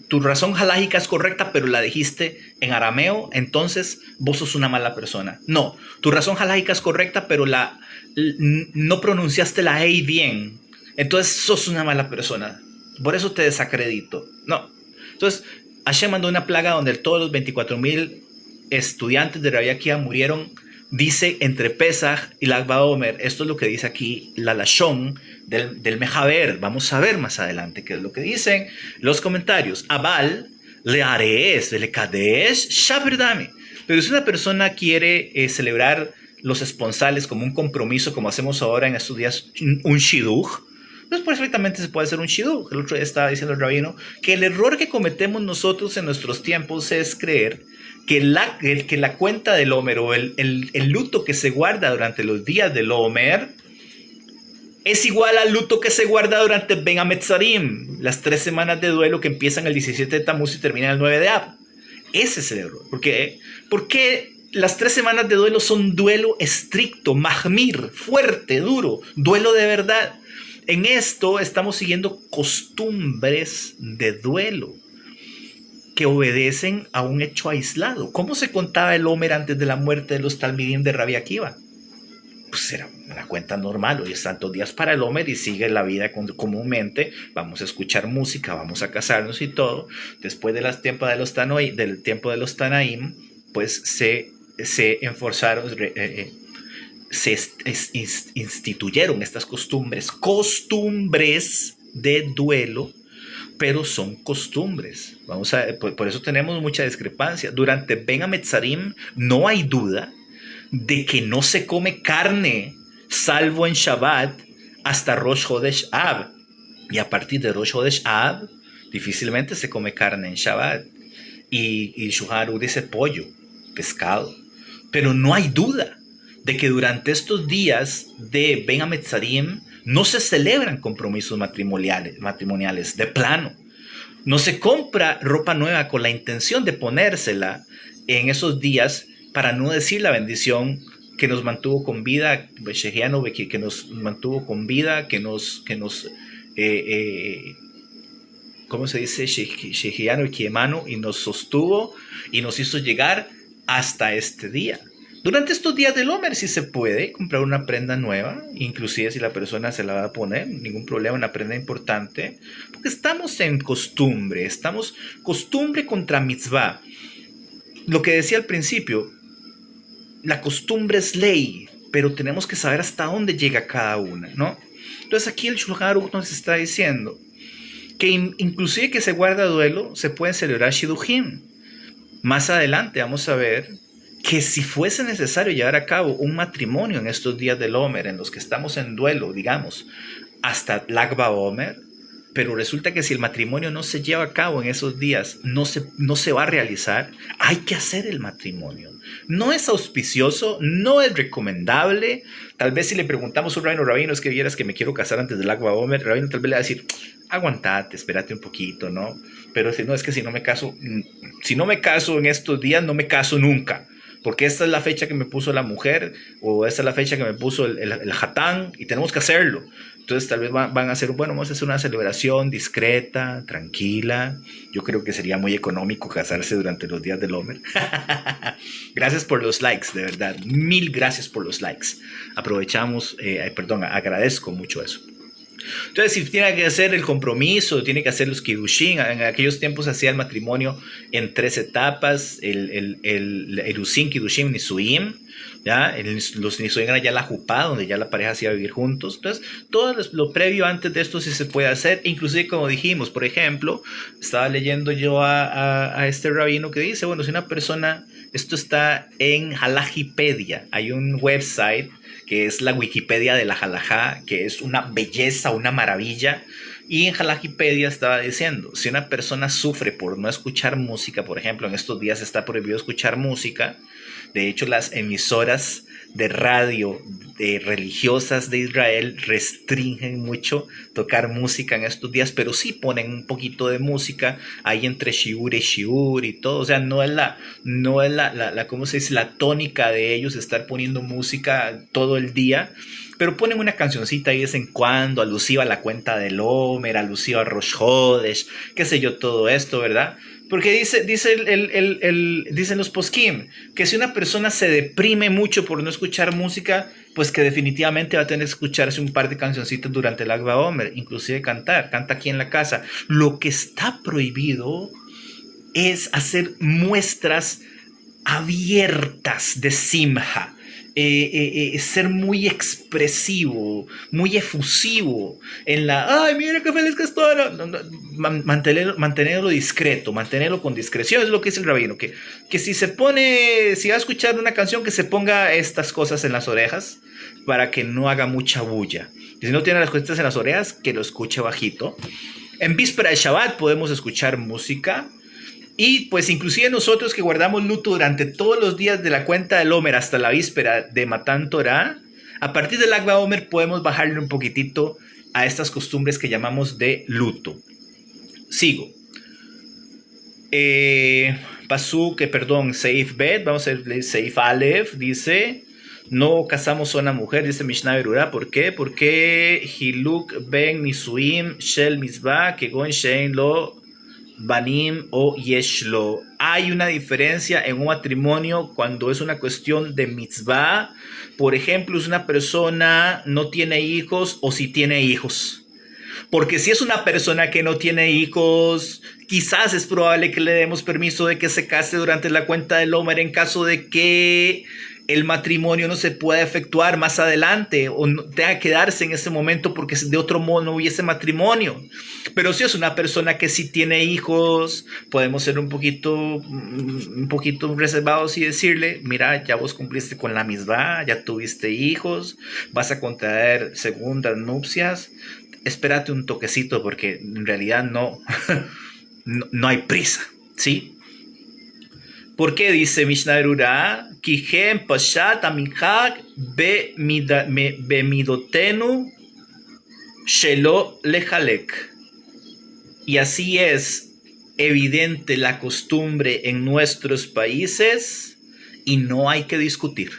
Tu razón halágica es correcta, pero la dijiste en arameo, entonces vos sos una mala persona. No, tu razón halágica es correcta, pero no pronunciaste la E bien, entonces sos una mala persona. Por eso te desacredito. No. Entonces, Hashem mandó una plaga donde todos los 24,000 estudiantes de Rabbi Akiva murieron dice entre Pesach y Lag BaOmer. Esto es lo que dice aquí la Lashon del Mejaber. Vamos a ver más adelante qué es lo que dicen los comentarios. Abal le arees, le kadesh, shaberdame. Pero si una persona quiere celebrar los esponsales como un compromiso, como hacemos ahora en estos días, un shidduch, pues perfectamente se puede hacer un shidduch. El otro día estaba diciendo el rabino que el error que cometemos nosotros en nuestros tiempos es creer que la cuenta del Omer o el luto que se guarda durante los días del Omer es igual al luto que se guarda durante Ben Hametzarim, las 3 semanas de duelo que empiezan el 17 de Tammuz y terminan el 9 de Ab. Ese es el error. Porque las 3 semanas de duelo son duelo estricto, mahmir, fuerte, duro, duelo de verdad. En esto estamos siguiendo costumbres de duelo que obedecen a un hecho aislado. ¿Cómo se contaba el Omer antes de la muerte de los Talmidim de Rabbi Akiva? Pues era una cuenta normal. Hoy es tantos días para el Omer y sigue la vida comúnmente. Vamos a escuchar música, vamos a casarnos y todo. Después de del tiempo de los Tanaim, pues se enforzaron, se instituyeron estas costumbres de duelo, pero son costumbres. Por eso tenemos mucha discrepancia. Durante Ben Hametzarim no hay duda de que no se come carne, salvo en Shabbat, hasta Rosh Hodesh Ab. Y a partir de Rosh Hodesh Ab, difícilmente se come carne en Shabbat. Y Shulchan Aruch dice pollo, pescado. Pero no hay duda de que durante estos días de Ben Hametzarim no se celebran compromisos matrimoniales de plano. No se compra ropa nueva con la intención de ponérsela en esos días para no decir la bendición que nos mantuvo con vida, que nos mantuvo con vida, ¿cómo se dice? Shehiano y Kiemano, y nos sostuvo y nos hizo llegar hasta este día. Durante estos días del Omer sí se puede comprar una prenda nueva, inclusive si la persona se la va a poner, ningún problema, una prenda importante, porque estamos en costumbre contra mitzvah. Lo que decía al principio, la costumbre es ley, pero tenemos que saber hasta dónde llega cada una, ¿no? Entonces aquí el Shulchan Aruch nos está diciendo que inclusive que se guarda duelo, se pueden celebrar shidduchim. Más adelante vamos a ver que si fuese necesario llevar a cabo un matrimonio en estos días del Omer, en los que estamos en duelo, digamos, hasta Lag BaOmer, pero resulta que si el matrimonio no se lleva a cabo en esos días, no se va a realizar, hay que hacer el matrimonio. No es auspicioso, no es recomendable. Tal vez si le preguntamos a un rabino, es que vieras que me quiero casar antes del Lag BaOmer, el rabino tal vez le va a decir, aguantate, espérate un poquito, ¿no? Pero si no, es que si no me caso en estos días, no me caso nunca. Porque esta es la fecha que me puso la mujer, o esta es la fecha que me puso el hatán, y tenemos que hacerlo. Entonces tal vez van a hacer, vamos a hacer una celebración discreta, tranquila. Yo creo que sería muy económico casarse durante los días del Omer. Gracias por los likes, de verdad. 1000 gracias por los likes. Agradezco mucho eso. Entonces, si tiene que hacer el compromiso, tiene que hacer los kiddushin. En aquellos tiempos se hacía el matrimonio en 3 etapas: el Erusin, Kiddushin, Nisuim. ¿Ya? Los Nisuim era ya la jupá, donde ya la pareja se iba a vivir juntos. Entonces, todo lo previo antes de esto sí se puede hacer. Inclusive, como dijimos, por ejemplo, estaba leyendo yo a este rabino que dice, si una persona, esto está en Halajipedia, hay un website que es la Wikipedia de la halajá, que es una belleza, una maravilla. Y en Halajipedia estaba diciendo, si una persona sufre por no escuchar música, por ejemplo, en estos días está prohibido escuchar música. De hecho, las emisoras de radio religiosas de Israel restringen mucho tocar música en estos días, pero sí ponen un poquito de música ahí entre shiur y shiur y todo. O sea, no es ¿cómo se dice? La tónica de ellos estar poniendo música todo el día, pero ponen una cancioncita ahí de vez en cuando, alusiva a la cuenta del Omer, alusiva a Rosh Hodesh, qué sé yo, todo esto, ¿verdad? Porque dicen los poskim que si una persona se deprime mucho por no escuchar música, pues que definitivamente va a tener que escucharse un par de cancioncitas durante el Lag BaOmer, inclusive canta aquí en la casa. Lo que está prohibido es hacer muestras abiertas de simja, ser muy expresivo, muy efusivo en ay, mira qué feliz que estoy. Mantenerlo discreto, mantenerlo con discreción, es lo que dice el rabino, que si va a escuchar una canción, que se ponga estas cosas en las orejas para que no haga mucha bulla. Y si no tiene las cosas en las orejas, que lo escuche bajito. En víspera de Shabbat podemos escuchar música. Y pues inclusive nosotros que guardamos luto durante todos los días de la cuenta del Omer hasta la víspera de Matan Torah, a partir del Lag BaOmer podemos bajarle un poquitito a estas costumbres que llamamos de luto. Sigo. Seif Bet, vamos a leer Seif Aleph, dice: no casamos a una mujer, dice Mishnah Berurah. ¿Por qué? Porque Hiluk Ben Nisuim Shel Mizbah Kegon Shein Lo Banim o Yeshlo. Hay una diferencia en un matrimonio cuando es una cuestión de mitzvah. Por ejemplo, si una persona no tiene hijos o si tiene hijos. Porque si es una persona que no tiene hijos, quizás es probable que le demos permiso de que se case durante la cuenta del Omer en caso de que el matrimonio no se pueda efectuar más adelante o no, tenga que darse en ese momento porque de otro modo no hubiese matrimonio. Pero si es una persona que sí tiene hijos, podemos ser un poquito reservados y decirle: mira, ya vos cumpliste con la misbah, ya tuviste hijos, vas a contraer segundas nupcias, espérate un toquecito porque en realidad no no hay prisa, ¿sí? ¿Por qué dice Mishnah Berurah? Kihem pashat aminhag bemidotenu shelo lejalek. Y así es evidente la costumbre en nuestros países y no hay que discutir.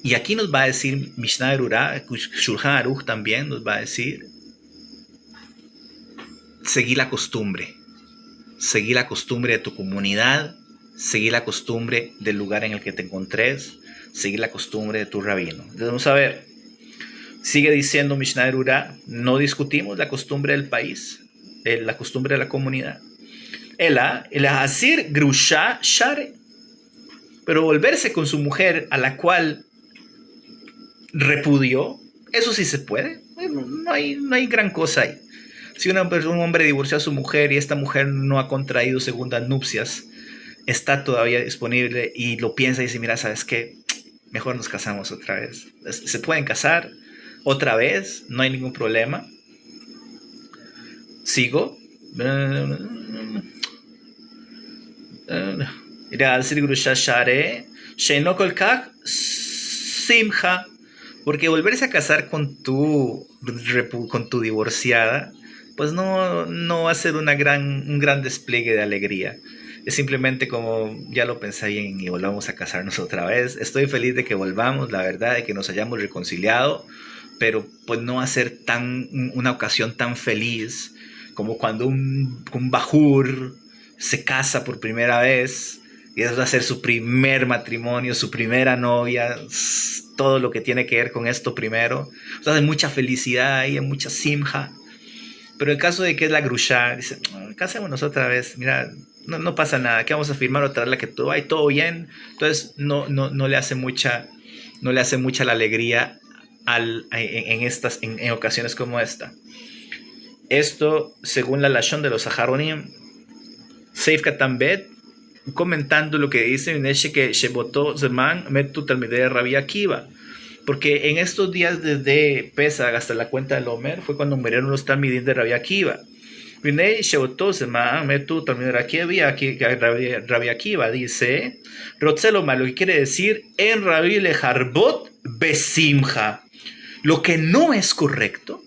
Y aquí nos va a decir Mishnah Berurah, Shulchan Aruch también nos va a decir: seguí la costumbre de tu comunidad, seguir la costumbre del lugar en el que te encontres, seguir la costumbre de tu rabino. Entonces vamos a ver, sigue diciendo Mishnah Berurah: no discutimos la costumbre del país, la costumbre de la comunidad. El asir grusha share, pero volverse con su mujer a la cual repudió, eso sí se puede. No hay gran cosa ahí. Si un hombre divorció a su mujer y esta mujer no ha contraído segundas nupcias, está todavía disponible y lo piensa y dice: mira, ¿sabes qué? Mejor nos casamos otra vez. Se pueden casar otra vez, no hay ningún problema. Sigo. Porque volverse a casar con tu divorciada, pues no va a ser un gran despliegue de alegría. Es simplemente como: ya lo pensé bien y volvamos a casarnos otra vez. Estoy feliz de que volvamos, la verdad, de que nos hayamos reconciliado, pero pues no va a ser una ocasión tan feliz como cuando un bajur se casa por primera vez y eso va a ser su primer matrimonio, su primera novia, todo lo que tiene que ver con esto primero. O sea, hay mucha felicidad ahí, hay mucha simja. Pero en el caso de que es la grusha, dice: casémonos otra vez, mira, no pasa nada, que vamos a firmar otra vez la que todo hay, todo bien. Entonces no le hace mucha la alegría en ocasiones como esta. Esto según la lashon de los Aharonim. Seif Katan Bet, comentando lo que dice que Shebotó Zeman Metu Talmidei Rabbi Akiva, porque en estos días desde Pesach hasta la cuenta del Omer fue cuando murieron los talmidim de Rabbi Akiva. Shebotó Zeman Metu Talmidei Rabbi Akiva dice Rotzeloma, lo que quiere decir en Rabbi Leharbot Besimcha. Lo que no es correcto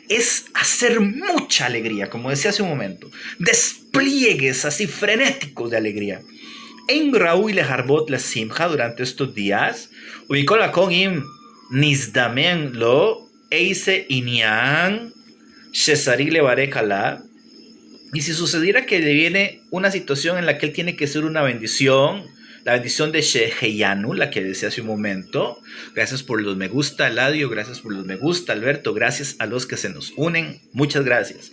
es hacer mucha alegría, como decía hace un momento, despliegues así frenéticos de alegría. En Raúl Leharbot la Simcha durante estos días, ubicó con im Nizdamen lo eise inyan shesari levarekala. Y si sucediera que le viene una situación en la que él tiene que hacer una bendición, la bendición de Sheheyanu, la que decía hace un momento. Gracias por los me gusta, Eladio. Gracias por los me gusta, Alberto. Gracias a los que se nos unen. Muchas gracias.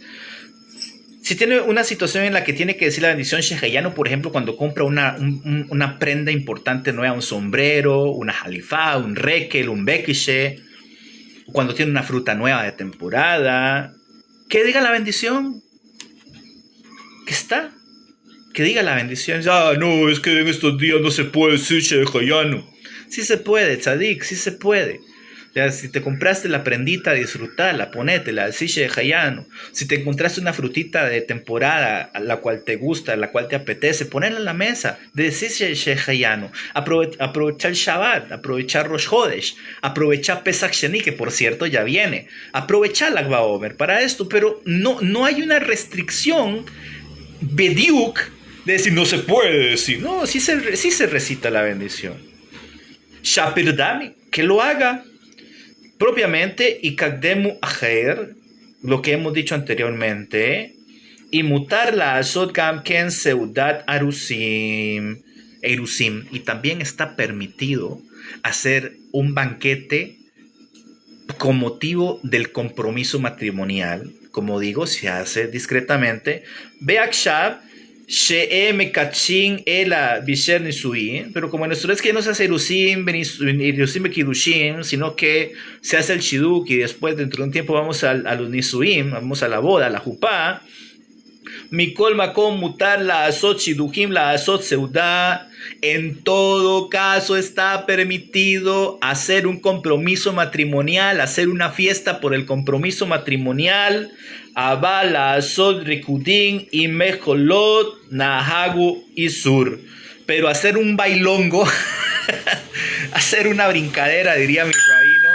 Si tiene una situación en la que tiene que decir la bendición sheheyanu, por ejemplo, cuando compra una prenda importante nueva, un sombrero, una jalifá, un rekel, un bekishe, cuando tiene una fruta nueva de temporada, que diga la bendición. ¿Qué está? Que diga la bendición. Ah, no, es que en estos días no se puede decir sheheyanu. Sí se puede, tzadik, sí se puede. Ya, si te compraste la prendita, disfrutala, ponétela, así sheheyanu. Si te encontraste una frutita de temporada, a la cual te gusta, a la cual te apetece, ponela en la mesa, decir sheheyanu. Aprovechar Shabbat, aprovechar Rosh Hodesh, aprovechar Pesach Sheni, que por cierto ya viene. Aprovechar la Lag BaOmer para esto, pero no hay una restricción bediuk de decir no se puede decir. No, sí se recita la bendición. Shapirdami, que lo haga propiamente, y Kagdemu Aher, lo que hemos dicho anteriormente, y mutar la Azot Gamken Seudat Arusim, Erusim, y también está permitido hacer un banquete con motivo del compromiso matrimonial. Como digo, se hace discretamente. Beakshab She'em Kachin Ela Bisher Nisuin, pero como en nuestro es que no se hace Irusim Bekidushim, sino que se hace el Shiduk y después dentro de un tiempo vamos a los Nisuim, vamos a la boda, a la Jupá. Mikol Makom Mutar la Azot Shidukim la Azot Seuda. En todo caso está permitido hacer un compromiso matrimonial, hacer una fiesta por el compromiso matrimonial. Abal la Azot Rikudin y Mejolot Nahagu Isur. Pero hacer un bailongo, hacer una brincadera, diría mi rabino,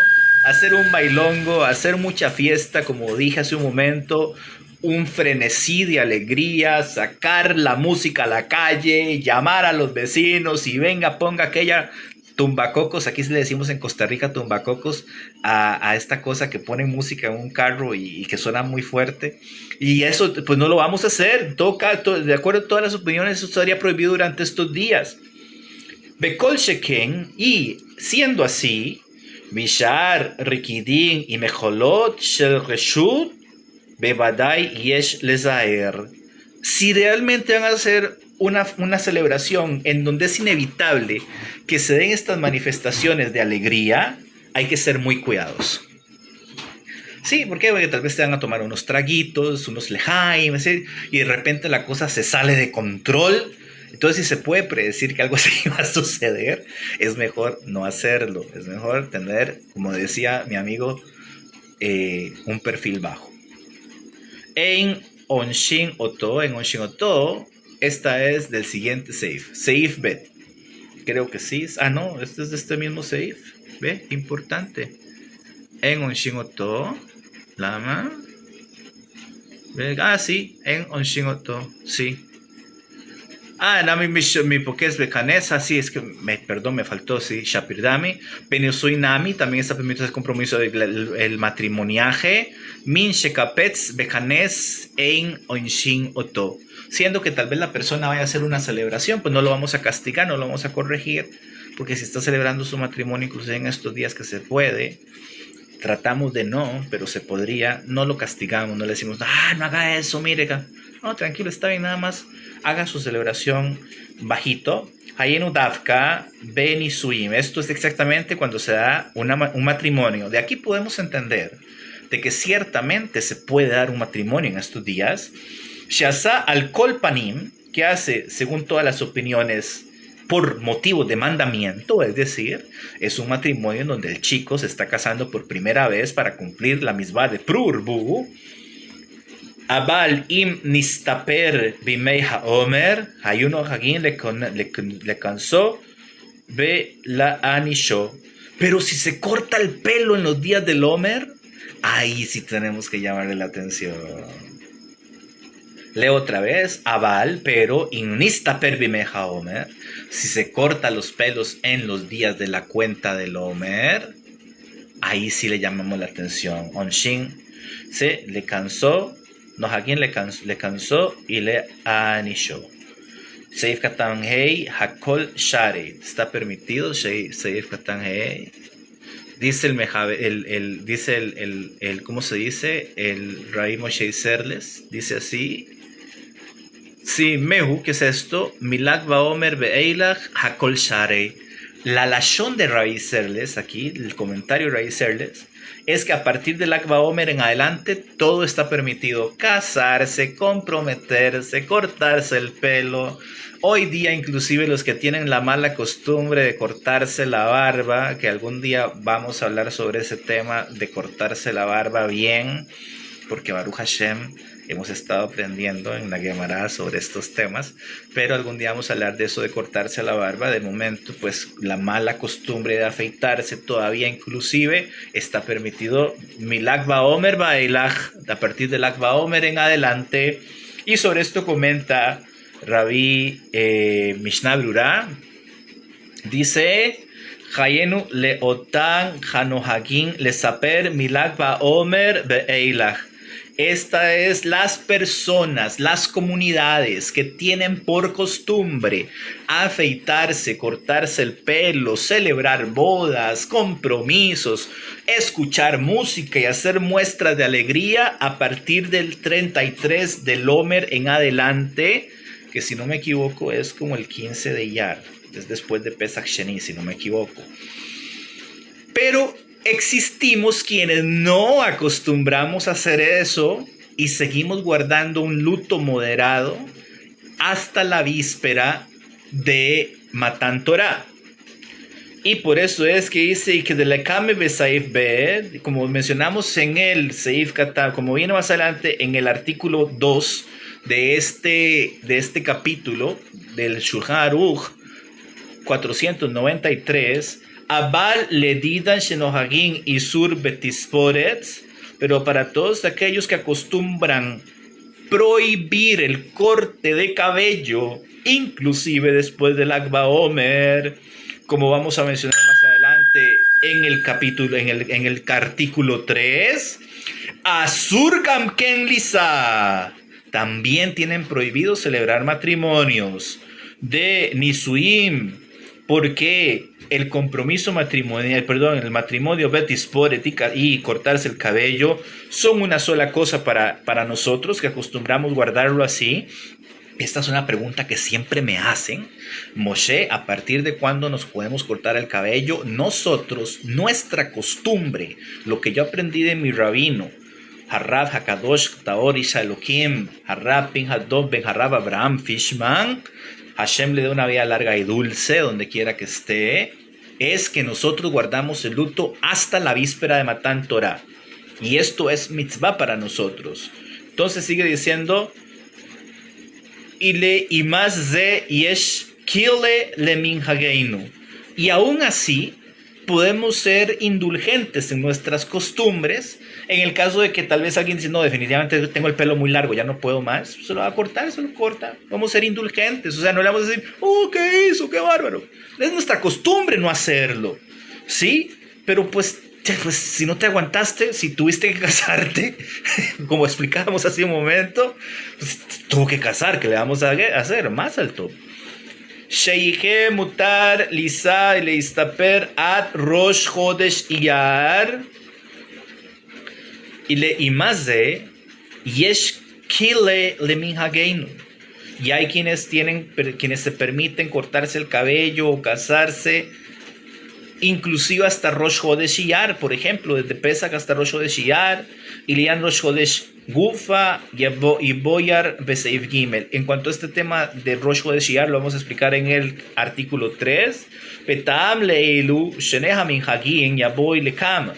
hacer un bailongo, hacer mucha fiesta, como dije hace un momento, un frenesí de alegría, sacar la música a la calle, llamar a los vecinos y venga, ponga aquella tumbacocos, aquí le decimos en Costa Rica tumbacocos, a esta cosa que pone música en un carro y que suena muy fuerte. Y eso pues no lo vamos a hacer, de acuerdo a todas las opiniones, eso estaría prohibido durante estos días. Bekol Sheken, y siendo así, Bishar, Rikidin y Mejolot, Shel Reshut, Bebadai Yesh Lezaer. Si realmente van a hacer una celebración en donde es inevitable que se den estas manifestaciones de alegría, hay que ser muy cuidadosos. Sí, ¿por qué? Porque tal vez te van a tomar unos traguitos, unos lejaim, y de repente la cosa se sale de control. Entonces, si se puede predecir que algo así va a suceder, es mejor no hacerlo. Es mejor tener, como decía mi amigo, un perfil bajo. En Onshin Oto, esta es del siguiente Seif. Seif Bet. Creo que sí. Ah, no, este es de este mismo Seif. ¿Ve? Importante. En Onshin Oto. Lama. ¿Ve? Ah, sí. En Onshin Oto. Sí. Ah, Nami mi porque es becanesa, sí, es que, perdón, me faltó, sí, Shapirdami. Benusui Nami, también está permitido el compromiso del matrimoniaje. Min Shekapetz becanes ein Onshin Oto. Siendo que tal vez la persona vaya a hacer una celebración, pues no lo vamos a castigar, no lo vamos a corregir, porque si está celebrando su matrimonio, incluso en estos días que se puede, tratamos de no, pero se podría, no lo castigamos, no le decimos, no haga eso, mire, no, tranquilo, está bien, nada más haga su celebración bajito. Hayenu Davka Benisuim. Esto es exactamente cuando se da un matrimonio. De aquí podemos entender de que ciertamente se puede dar un matrimonio en estos días. Shasa al Kolpanim, que hace, según todas las opiniones, por motivo de mandamiento, es decir, es un matrimonio en donde el chico se está casando por primera vez para cumplir la misma de Prurbu. Abal im nistaper bimei haomer, hayuno hagin le cansó, ve la anisho. Pero si se corta el pelo en los días del Omer, ahí sí tenemos que llamarle la atención. Leo otra vez, Abal, pero im nistaper bimei haomer, si se corta los pelos en los días de la cuenta del Omer, ahí sí le llamamos la atención. Onshin se le cansó. No, a quien le cansó y le anishó. Seif Katan Hei, Hakol Shari. Está permitido, Seif Katan Hei. Dice dice ¿cómo se dice? El Rabbi Moshe Serles, dice así. Sí, Mehu, ¿qué es esto? Milag Baomer Beeilach Hakol Sharei. La lashon de Rabbi Serles, aquí, el comentario de Rabbi Serles, es que a partir del Lag Baomer en adelante todo está permitido. Casarse, comprometerse, cortarse el pelo. Hoy día inclusive los que tienen la mala costumbre de cortarse la barba, que algún día vamos a hablar sobre ese tema de cortarse la barba bien, porque Baruch Hashem hemos estado aprendiendo en la Gemara sobre estos temas, pero algún día vamos a hablar de eso de cortarse la barba. De momento, pues la mala costumbre de afeitarse todavía inclusive está permitido Milag Baomer Bailach, a partir del Lag Baomer en adelante. Y sobre esto comenta Rabbi Mishnah Brura, dice: Hayenu leotan hanohagin lesaper Milag Baomer Beeilach. Esta es las personas, las comunidades que tienen por costumbre afeitarse, cortarse el pelo, celebrar bodas, compromisos, escuchar música y hacer muestras de alegría a partir del 33 del Omer en adelante, que si no me equivoco es como el 15 de Iyar, es después de Pesach Sheni, si no me equivoco. Pero existimos quienes no acostumbramos a hacer eso y seguimos guardando un luto moderado hasta la víspera de Matan Torah. Y por eso es que dice que de la Kame Besaif Bed, como mencionamos en el Seif Katan, como viene más adelante en el artículo 2 de este capítulo del Shulchan Aruch 493, Abal ledidan shenohagin isur betisporetz, pero para todos aquellos que acostumbran prohibir el corte de cabello, inclusive después del Lag Baomer, como vamos a mencionar más adelante en el capítulo, en el artículo 3, Asur Gamken Lisa, también tienen prohibido celebrar matrimonios de Nisuim, porque el compromiso matrimonial, el matrimonio betisporet y cortarse el cabello son una sola cosa para nosotros que acostumbramos guardarlo así. Esta es una pregunta que siempre me hacen. Moshe, ¿a partir de cuándo nos podemos cortar el cabello? Nosotros, nuestra costumbre, lo que yo aprendí de mi rabino, Harrab Hakadosh Taor Isha Elohim, Harrab Pinhadov Ben Harrab Abraham Fishman, Hashem le da una vida larga y dulce donde quiera que esté, es que nosotros guardamos el luto hasta la víspera de Matan Torah. Y esto es mitzvah para nosotros. Entonces sigue diciendo, y más de yesh kile le minhageinu. Y aún así podemos ser indulgentes en nuestras costumbres. En el caso de que tal vez alguien dice, no, definitivamente tengo el pelo muy largo, ya no puedo más, se lo va a cortar, se lo corta. Vamos a ser indulgentes, o sea, no le vamos a decir, oh, ¿qué hizo? ¡Qué bárbaro! Es nuestra costumbre no hacerlo, ¿sí? Pero pues si no te aguantaste, si tuviste que casarte, como explicábamos hace un momento, pues tuvo que casar, ¿qué le vamos a hacer? Más alto. Sheikhe mutar lisa leistaper ad rosh chodesh iyar y más de yesh kile le minhageinu. Y hay quienes se permiten cortarse el cabello o casarse, inclusive hasta Rosh Chodesh Iyar, por ejemplo, desde Pesach hasta Rosh Chodesh Iyar, y leían Rosh Chodesh Gufa y Boyar Beseif Gimel. En cuanto a este tema de Rosh Chodesh Iyar, lo vamos a explicar en el artículo 3. Petam leilu sheneha min hagin yaboy lekam.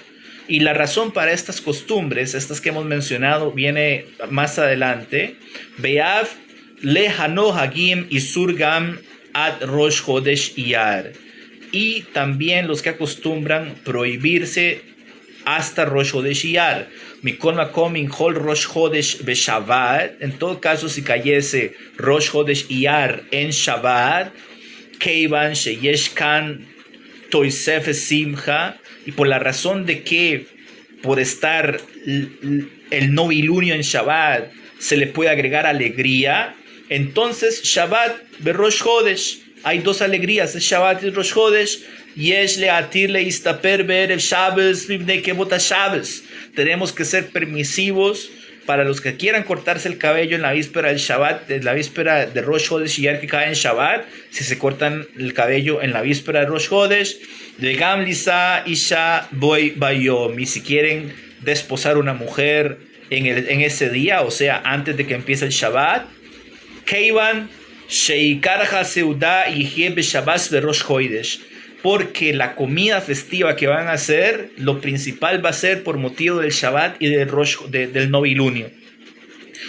Y la razón para estas costumbres, estas que hemos mencionado, viene más adelante. Beav lehano hagim y surgam ad Rosh Chodesh Iyar. Y también los que acostumbran prohibirse hasta Rosh Chodesh Iyar. Mikol makom in hol Rosh Chodesh beshavat. En todo caso, si cayese Rosh Chodesh Iyar en Shabbat, keivan sheyesh kan toisef simcha, y por la razón de que por estar el novilunio en Shabbat se le puede agregar alegría, entonces Shabbat be Rosh Chodesh, hay dos alegrías, es Shabbat y Rosh Chodesh. Yesh leatir leistaper be'erev Shabbos mipnei kevot haShabbos. Tenemos que ser permisivos para los que quieran cortarse el cabello en la víspera del Shabbat, en la víspera de Rosh Hodesh, y ya que cae en Shabbat, si se cortan el cabello en la víspera de Rosh Hodesh, de Gam Lisa Isha Boy Bayom, y si quieren desposar una mujer en ese día, o sea, antes de que empiece el Shabbat, Keivan Sheikar Seuda y Hiebe Shabbat de Rosh Hodesh, porque la comida festiva que van a hacer, lo principal va a ser por motivo del Shabbat y del novilunio.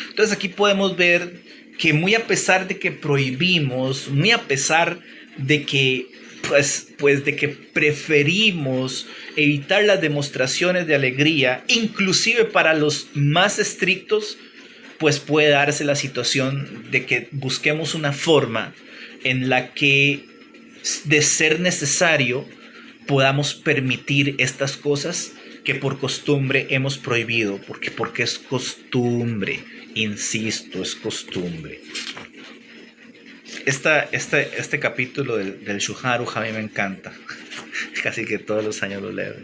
Entonces aquí podemos ver que muy a pesar de que prohibimos, muy a pesar de que de que preferimos evitar las demostraciones de alegría, inclusive para los más estrictos, pues puede darse la situación de que busquemos una forma en la que, de ser necesario, podamos permitir estas cosas que por costumbre hemos prohibido, porque es costumbre, insisto, es costumbre. Este capítulo del Shulchan Aruch a mí me encanta, casi que todos los años lo leo,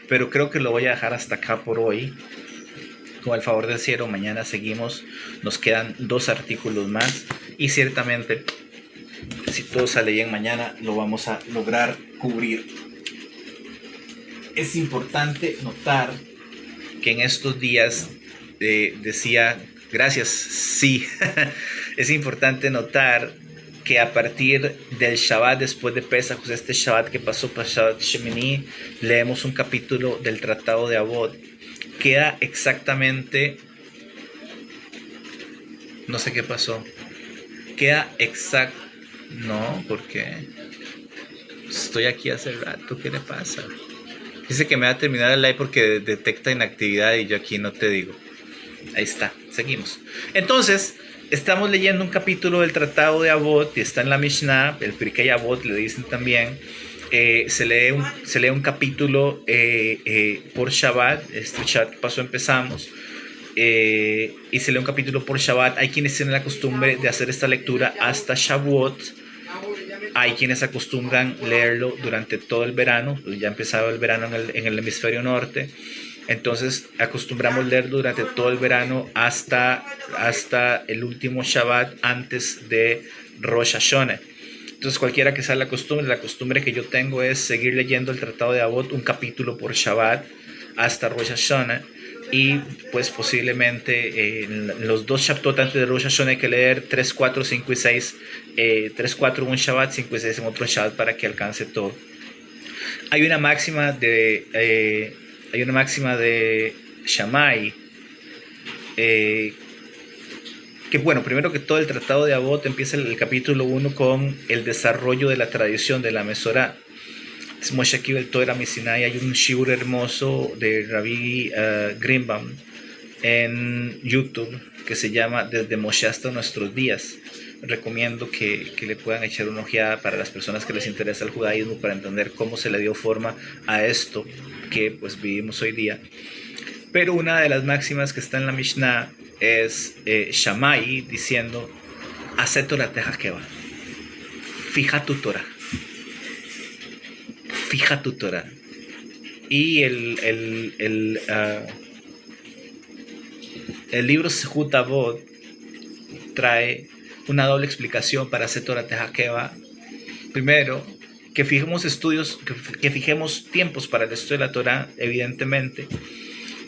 pero creo que lo voy a dejar hasta acá por hoy. Con el favor del cielo, mañana seguimos, nos quedan 2 artículos más y ciertamente, si todo sale bien mañana, lo vamos a lograr cubrir. Es importante notar que en estos días decía, gracias, sí, es importante notar que a partir del Shabbat después de Pesach, este Shabbat que pasó para Shabbat Shemini, leemos un capítulo del Tratado de Avot. Queda exactamente, no sé qué pasó, queda exacto, no, porque estoy aquí hace rato, ¿qué le pasa? Dice que me va a terminar el live porque detecta inactividad y yo aquí no te digo. Ahí está, seguimos. Entonces, estamos leyendo un capítulo del Tratado de Avot y está en la Mishnah, el Pirkei Avot le dicen también. Se lee un capítulo por Shabbat. Este Shabbat que pasó empezamos, y se lee un capítulo por Shabbat. Hay quienes tienen la costumbre de hacer esta lectura hasta Shavuot. Hay quienes acostumbran leerlo durante todo el verano, pues ya ha empezado el verano en el hemisferio norte. Entonces acostumbramos leerlo durante todo el verano hasta el último Shabbat antes de Rosh Hashanah. Entonces cualquiera que sea la costumbre que yo tengo es seguir leyendo el Tratado de Avot un capítulo por Shabbat hasta Rosh Hashanah, y pues posiblemente en los 2 Shabbatot antes de Rosh Hashanah hay que leer 3, 4, 5 y 6, 3, 4 en un Shabbat, 5 y 6 en otro Shabbat para que alcance todo. Hay una máxima de Shammai, que bueno, primero que todo el Tratado de Avot empieza el capítulo 1 con el desarrollo de la tradición de la Mesorá. Es Moshe Kibbel Torah Misinai. Hay un shiur hermoso de Rabbi Greenbaum en YouTube que se llama Desde Moshe hasta nuestros días. Recomiendo que le puedan echar una ojeada para las personas que les interesa el judaísmo, para entender cómo se le dio forma a esto que pues vivimos hoy día. Pero una de las máximas que está en la Mishnah es Shammai diciendo: Hacé Torah Tejakeva, fija tu Torah, fija tu Torah. Y el libro Sehut Avot trae una doble explicación para hacer Torah Tejakeva. Primero, que fijemos que fijemos tiempos para el estudio de la Torah, evidentemente,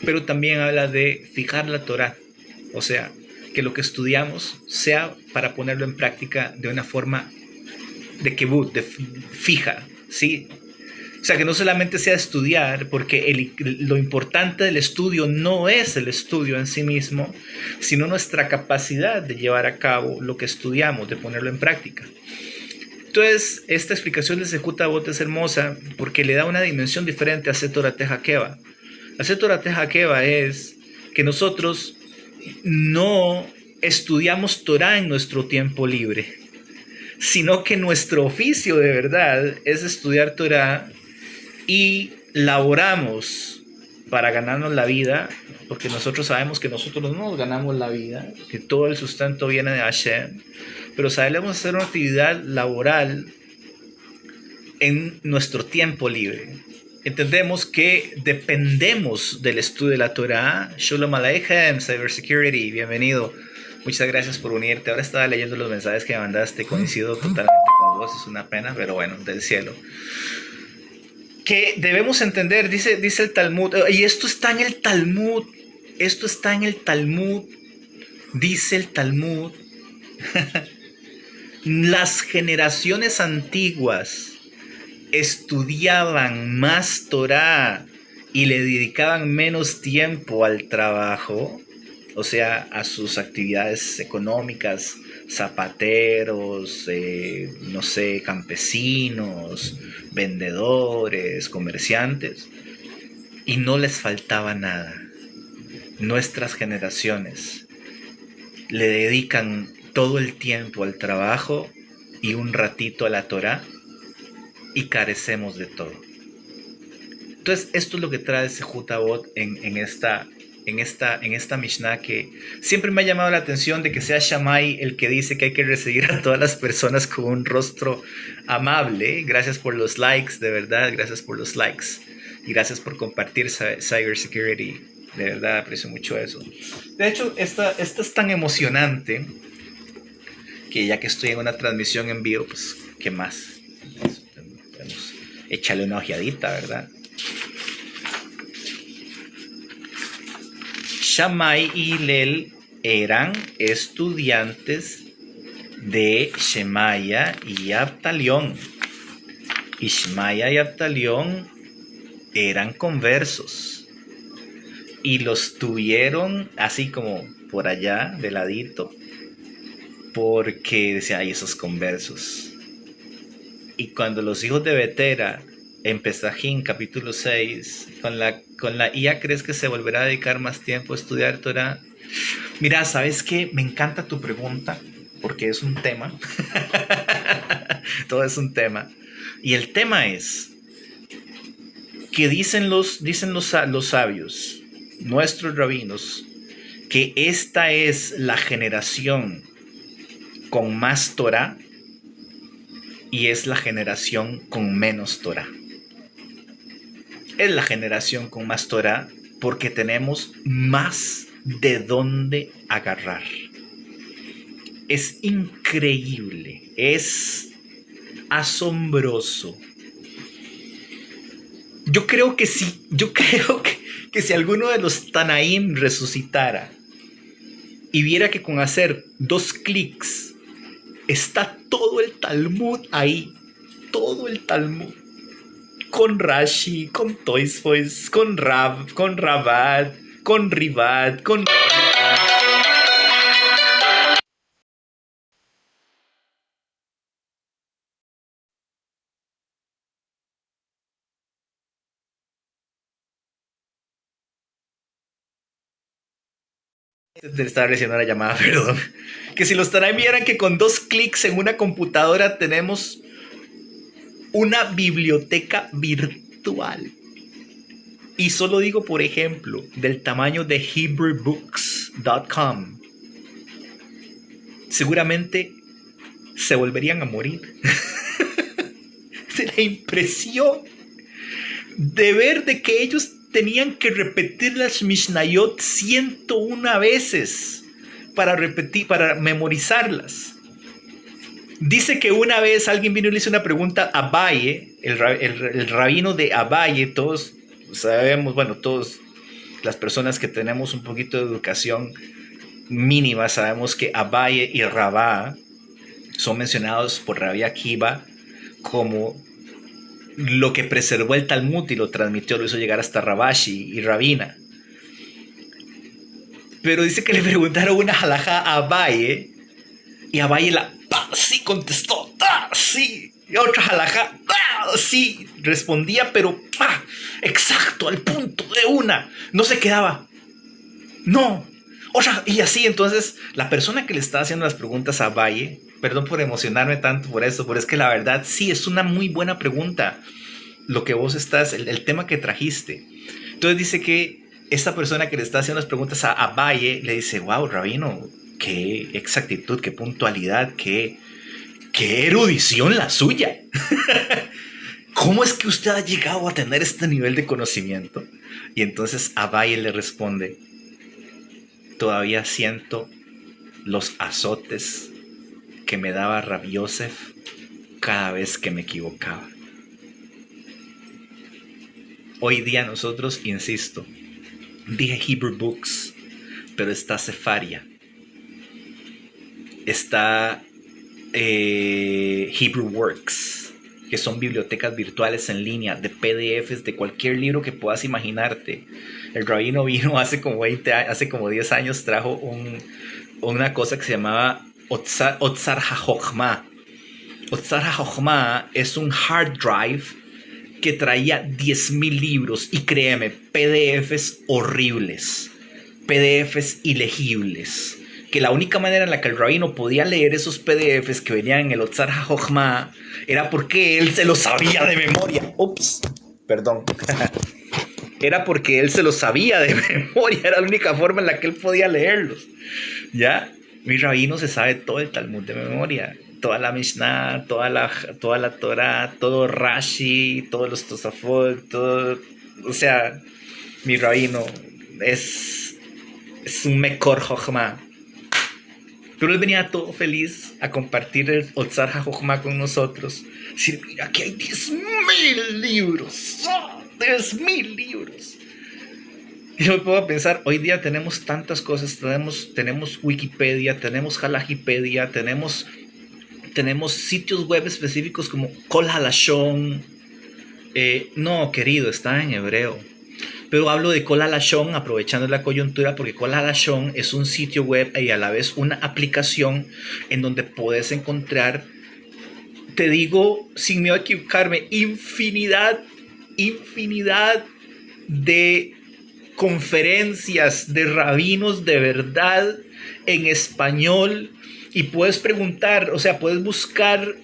pero también habla de fijar la Torah, o sea, que lo que estudiamos sea para ponerlo en práctica de una forma de kibud, de fija, ¿sí? O sea, que no solamente sea estudiar, porque lo importante del estudio no es el estudio en sí mismo, sino nuestra capacidad de llevar a cabo lo que estudiamos, de ponerlo en práctica. Entonces, esta explicación de Sehut Avot es hermosa porque le da una dimensión diferente a Hacer Torah Tejakeva. Hacer Torah Tejakeva es que nosotros no estudiamos Torah en nuestro tiempo libre, sino que nuestro oficio de verdad es estudiar Torah y laboramos para ganarnos la vida, porque nosotros sabemos que nosotros no nos ganamos la vida, que todo el sustento viene de Hashem, pero sabemos hacer una actividad laboral en nuestro tiempo libre. entendemos que dependemos del estudio de la Torah. Shalom Aleichem, Cybersecurity, bienvenido. Muchas gracias por unirte. Ahora estaba leyendo los mensajes que me mandaste, coincido totalmente con vos, es una pena, pero bueno, del cielo. Que debemos entender, dice el Talmud, y esto está en el Talmud, dice el Talmud, las generaciones antiguas estudiaban más Torah y le dedicaban menos tiempo al trabajo, o sea, a sus actividades económicas, zapateros, no sé, campesinos, vendedores, comerciantes, y no les faltaba nada. Nuestras generaciones le dedican todo el tiempo al trabajo y un ratito a la Torah y carecemos de todo. Entonces, esto es lo que trae Sejut-Avot en esta Mishnah, que siempre me ha llamado la atención de que sea Shammai el que dice que hay que recibir a todas las personas con un rostro amable. Gracias por los likes, de verdad, gracias por los likes. Y gracias por compartir Cybersecurity. De verdad, aprecio mucho eso. De hecho, esta es tan emocionante que ya que estoy en una transmisión en vivo, pues, ¿qué más? Échale una ojeadita, ¿verdad? Shammai y Hillel eran estudiantes de Shemaya y Abtalión. Y Shemaya y Abtalión eran conversos. Y los tuvieron así como por allá, de ladito, porque decía, ay, esos conversos. Y cuando los hijos de Betera, en Pesajín, capítulo 6, con la IA, ¿crees que se volverá a dedicar más tiempo a estudiar Torah? Mira, ¿sabes qué? Me encanta tu pregunta, porque es un tema. Todo es un tema. Y el tema es que dicen los sabios, nuestros rabinos, que esta es la generación con más Torah y es la generación con menos Torah. Es la generación con más Torah porque tenemos más de dónde agarrar. Es increíble, es asombroso. Yo creo que si alguno de los Tanaim resucitara y viera que con hacer 2 clics está todo el Talmud ahí, todo el Talmud, con Rashi, con Toysfoys, con Rav, con Rabat, con Ribat, con... Te estaba recibiendo la llamada, perdón. Que si los Tanaim vieran que con 2 clics en una computadora tenemos una biblioteca virtual. Y solo digo, por ejemplo, del tamaño de HebrewBooks.com. Seguramente se volverían a morir. De la impresión de ver de que ellos tenían que repetir las Mishnayot 101 veces para memorizarlas. Dice que una vez alguien vino y le hizo una pregunta a Abaye, el rabino de Abaye. Todos sabemos, bueno, todas las personas que tenemos un poquito de educación mínima sabemos que Abaye y Rabá son mencionados por Rabbi Akiva como lo que preservó el Talmud y lo transmitió, lo hizo llegar hasta Rabashi y Rabina. Pero dice que le preguntaron una halajá a Abaye y Abaye sí contestó, sí. Y otra halajá, sí, respondía, pero exacto, al punto, de una. No se quedaba. No. Otra, y así, entonces, la persona que le estaba haciendo las preguntas a Abaye, perdón por emocionarme tanto por eso, pero es que la verdad sí, es una muy buena pregunta lo que vos estás, el tema que trajiste. Entonces dice que esta persona que le está haciendo las preguntas a Abaye le dice, wow, rabino, qué exactitud, qué puntualidad, qué erudición la suya. ¿cómo es que usted ha llegado a tener este nivel de conocimiento? Y entonces Abaye le responde, todavía siento los azotes que me daba Rab Yosef cada vez que me equivocaba. Hoy día nosotros, insisto, dije Hebrew Books, pero está Sefaria, está Hebrew Works, que son bibliotecas virtuales en línea de PDFs de cualquier libro que puedas imaginarte. El rabino vino hace como 10 años, trajo una cosa que se llamaba Otzar HaJochma. Otzar HaJochma es un hard drive que traía 10,000 libros y créeme, PDFs horribles, PDFs ilegibles, que la única manera en la que el rabino podía leer esos PDFs que venían en el Otzar HaJochma era porque él se los sabía de memoria. Perdón. Era porque él se los sabía de memoria, era la única forma en la que él podía leerlos. ¿Ya? Mi rabino se sabe todo el Talmud de memoria, toda la Mishnah, toda la Torah, todo Rashi, todos los Tosafot, todo. O sea, mi rabino es un Mekor Jochma. Pero él venía todo feliz a compartir el Otzar HaJochma con nosotros. Decir, mira, aquí hay 10,000 libros. 10,000 libros. Y yo me puedo pensar, hoy día tenemos tantas cosas, tenemos Wikipedia, tenemos Halajipedia, tenemos sitios web específicos como Kol Halashon. No, querido, está en hebreo. Pero hablo de Kol Halashon aprovechando la coyuntura, porque Kol Halashon es un sitio web y a la vez una aplicación en donde puedes encontrar, te digo sin miedo a equivocarme, infinidad de conferencias de rabinos de verdad en español, y puedes preguntar, o sea, puedes buscar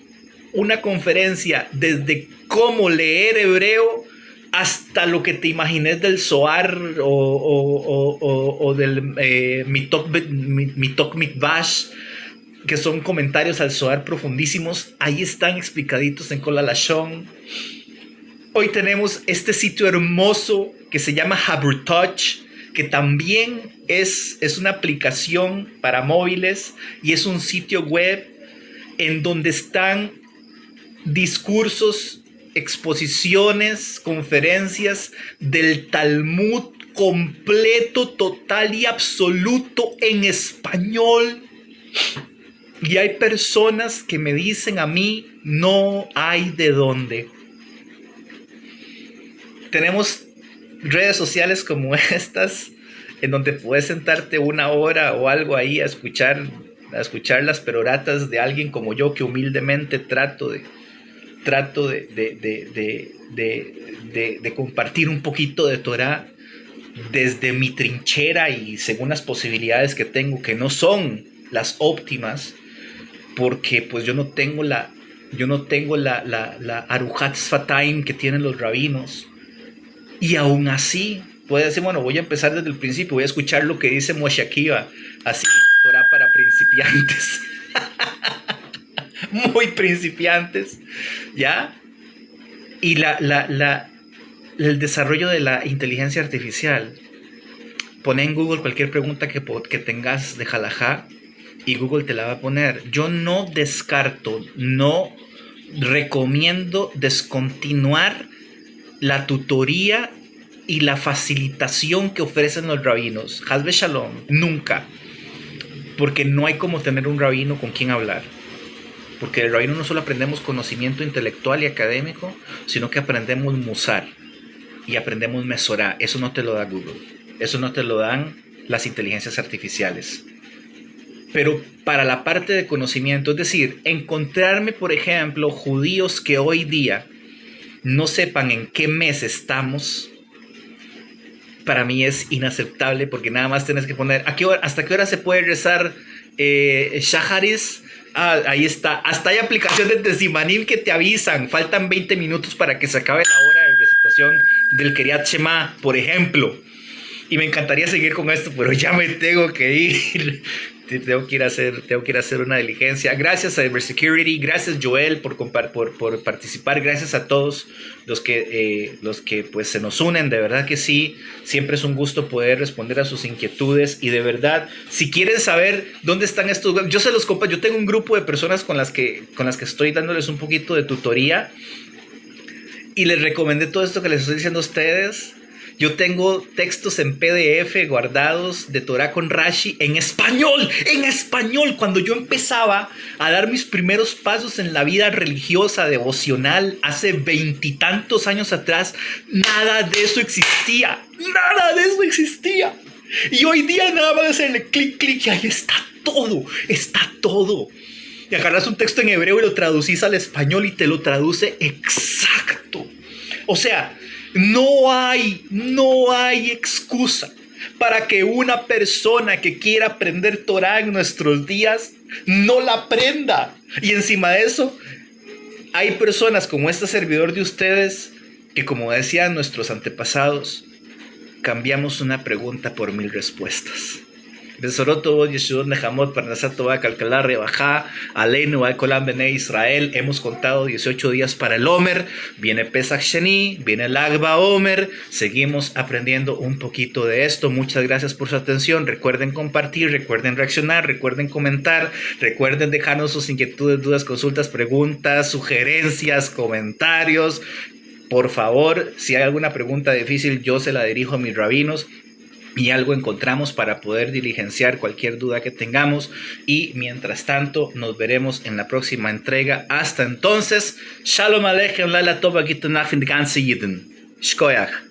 una conferencia desde cómo leer hebreo hasta lo que te imagines del Zohar o del Mitok Mikvash, que son comentarios al Zohar profundísimos. Ahí están explicaditos en Kol Halashon. Hoy tenemos este sitio hermoso que se llama HaberTouch, que también es una aplicación para móviles y es un sitio web en donde están discursos, exposiciones, conferencias del Talmud completo, total y absoluto en español. Y hay personas que me dicen a mí, no hay de dónde. Tenemos redes sociales como estas, en donde puedes sentarte 1 hora o algo ahí a escuchar las peroratas de alguien como yo, que humildemente trato de compartir un poquito de Torah desde mi trinchera y según las posibilidades que tengo, que no son las óptimas, porque pues yo no tengo la Arujat Sfataim que tienen los rabinos. Y aún así, puede decir, bueno, voy a empezar desde el principio, voy a escuchar lo que dice Moshe Akiva, así, Torah para principiantes. Muy principiantes, ¿ya? Y el desarrollo de la inteligencia artificial. Pone en Google cualquier pregunta que tengas de halajá y Google te la va a poner. Yo no descarto, no recomiendo descontinuar la tutoría y la facilitación que ofrecen los rabinos. Hazbe Shalom, nunca. Porque no hay como tener un rabino con quien hablar. Porque del rabino no solo aprendemos conocimiento intelectual y académico, sino que aprendemos musar y aprendemos mesorá. Eso no te lo da Google. Eso no te lo dan las inteligencias artificiales. Pero para la parte de conocimiento, es decir, encontrarme, por ejemplo, judíos que hoy día no sepan en qué mes estamos, para mí es inaceptable, porque nada más tienes que poner hasta qué hora se puede rezar Shaharis. Ahí está. Hasta hay aplicaciones de Simanim que te avisan, faltan 20 minutos para que se acabe la hora de recitación del Kriyat Shema, por ejemplo. Y me encantaría seguir con esto, pero ya me tengo que ir. tengo que ir a hacer una diligencia. Gracias a Cybersecurity, gracias Joel por participar, gracias a todos los que pues se nos unen, de verdad que sí, siempre es un gusto poder responder a sus inquietudes y de verdad, si quieren saber dónde están estos, yo se los comparto, yo tengo un grupo de personas con las que estoy dándoles un poquito de tutoría y les recomendé todo esto que les estoy diciendo a ustedes. Yo tengo textos en PDF guardados de Torah con Rashi en español, cuando yo empezaba a dar mis primeros pasos en la vida religiosa, devocional, hace 20 y tantos años atrás, nada de eso existía, y hoy día nada más hacerle clic, y ahí está todo, y agarras un texto en hebreo y lo traducís al español y te lo traduce exacto, o sea, no hay excusa para que una persona que quiera aprender Torah en nuestros días no la aprenda. Y encima de eso, hay personas como este servidor de ustedes que, como decían nuestros antepasados, cambiamos una pregunta por 1000 respuestas. Besoroto, Yeshua, Nehamot, Parnasato, Calcalar, Rebajá, Aleinu, Alcolam, Bene Israel. Hemos contado 18 días para el Omer. Viene Pesach Sheni, viene el Agba Omer. Seguimos aprendiendo un poquito de esto. Muchas gracias por su atención. Recuerden compartir, recuerden reaccionar, recuerden comentar, recuerden dejarnos sus inquietudes, dudas, consultas, preguntas, sugerencias, comentarios. Por favor, si hay alguna pregunta difícil, yo se la dirijo a mis rabinos y algo encontramos para poder diligenciar cualquier duda que tengamos. Y mientras tanto, nos veremos en la próxima entrega. Hasta entonces, Shalom Aleichem, Laila Tova, Gitanach, in die ganze Jiden. Shkoyach.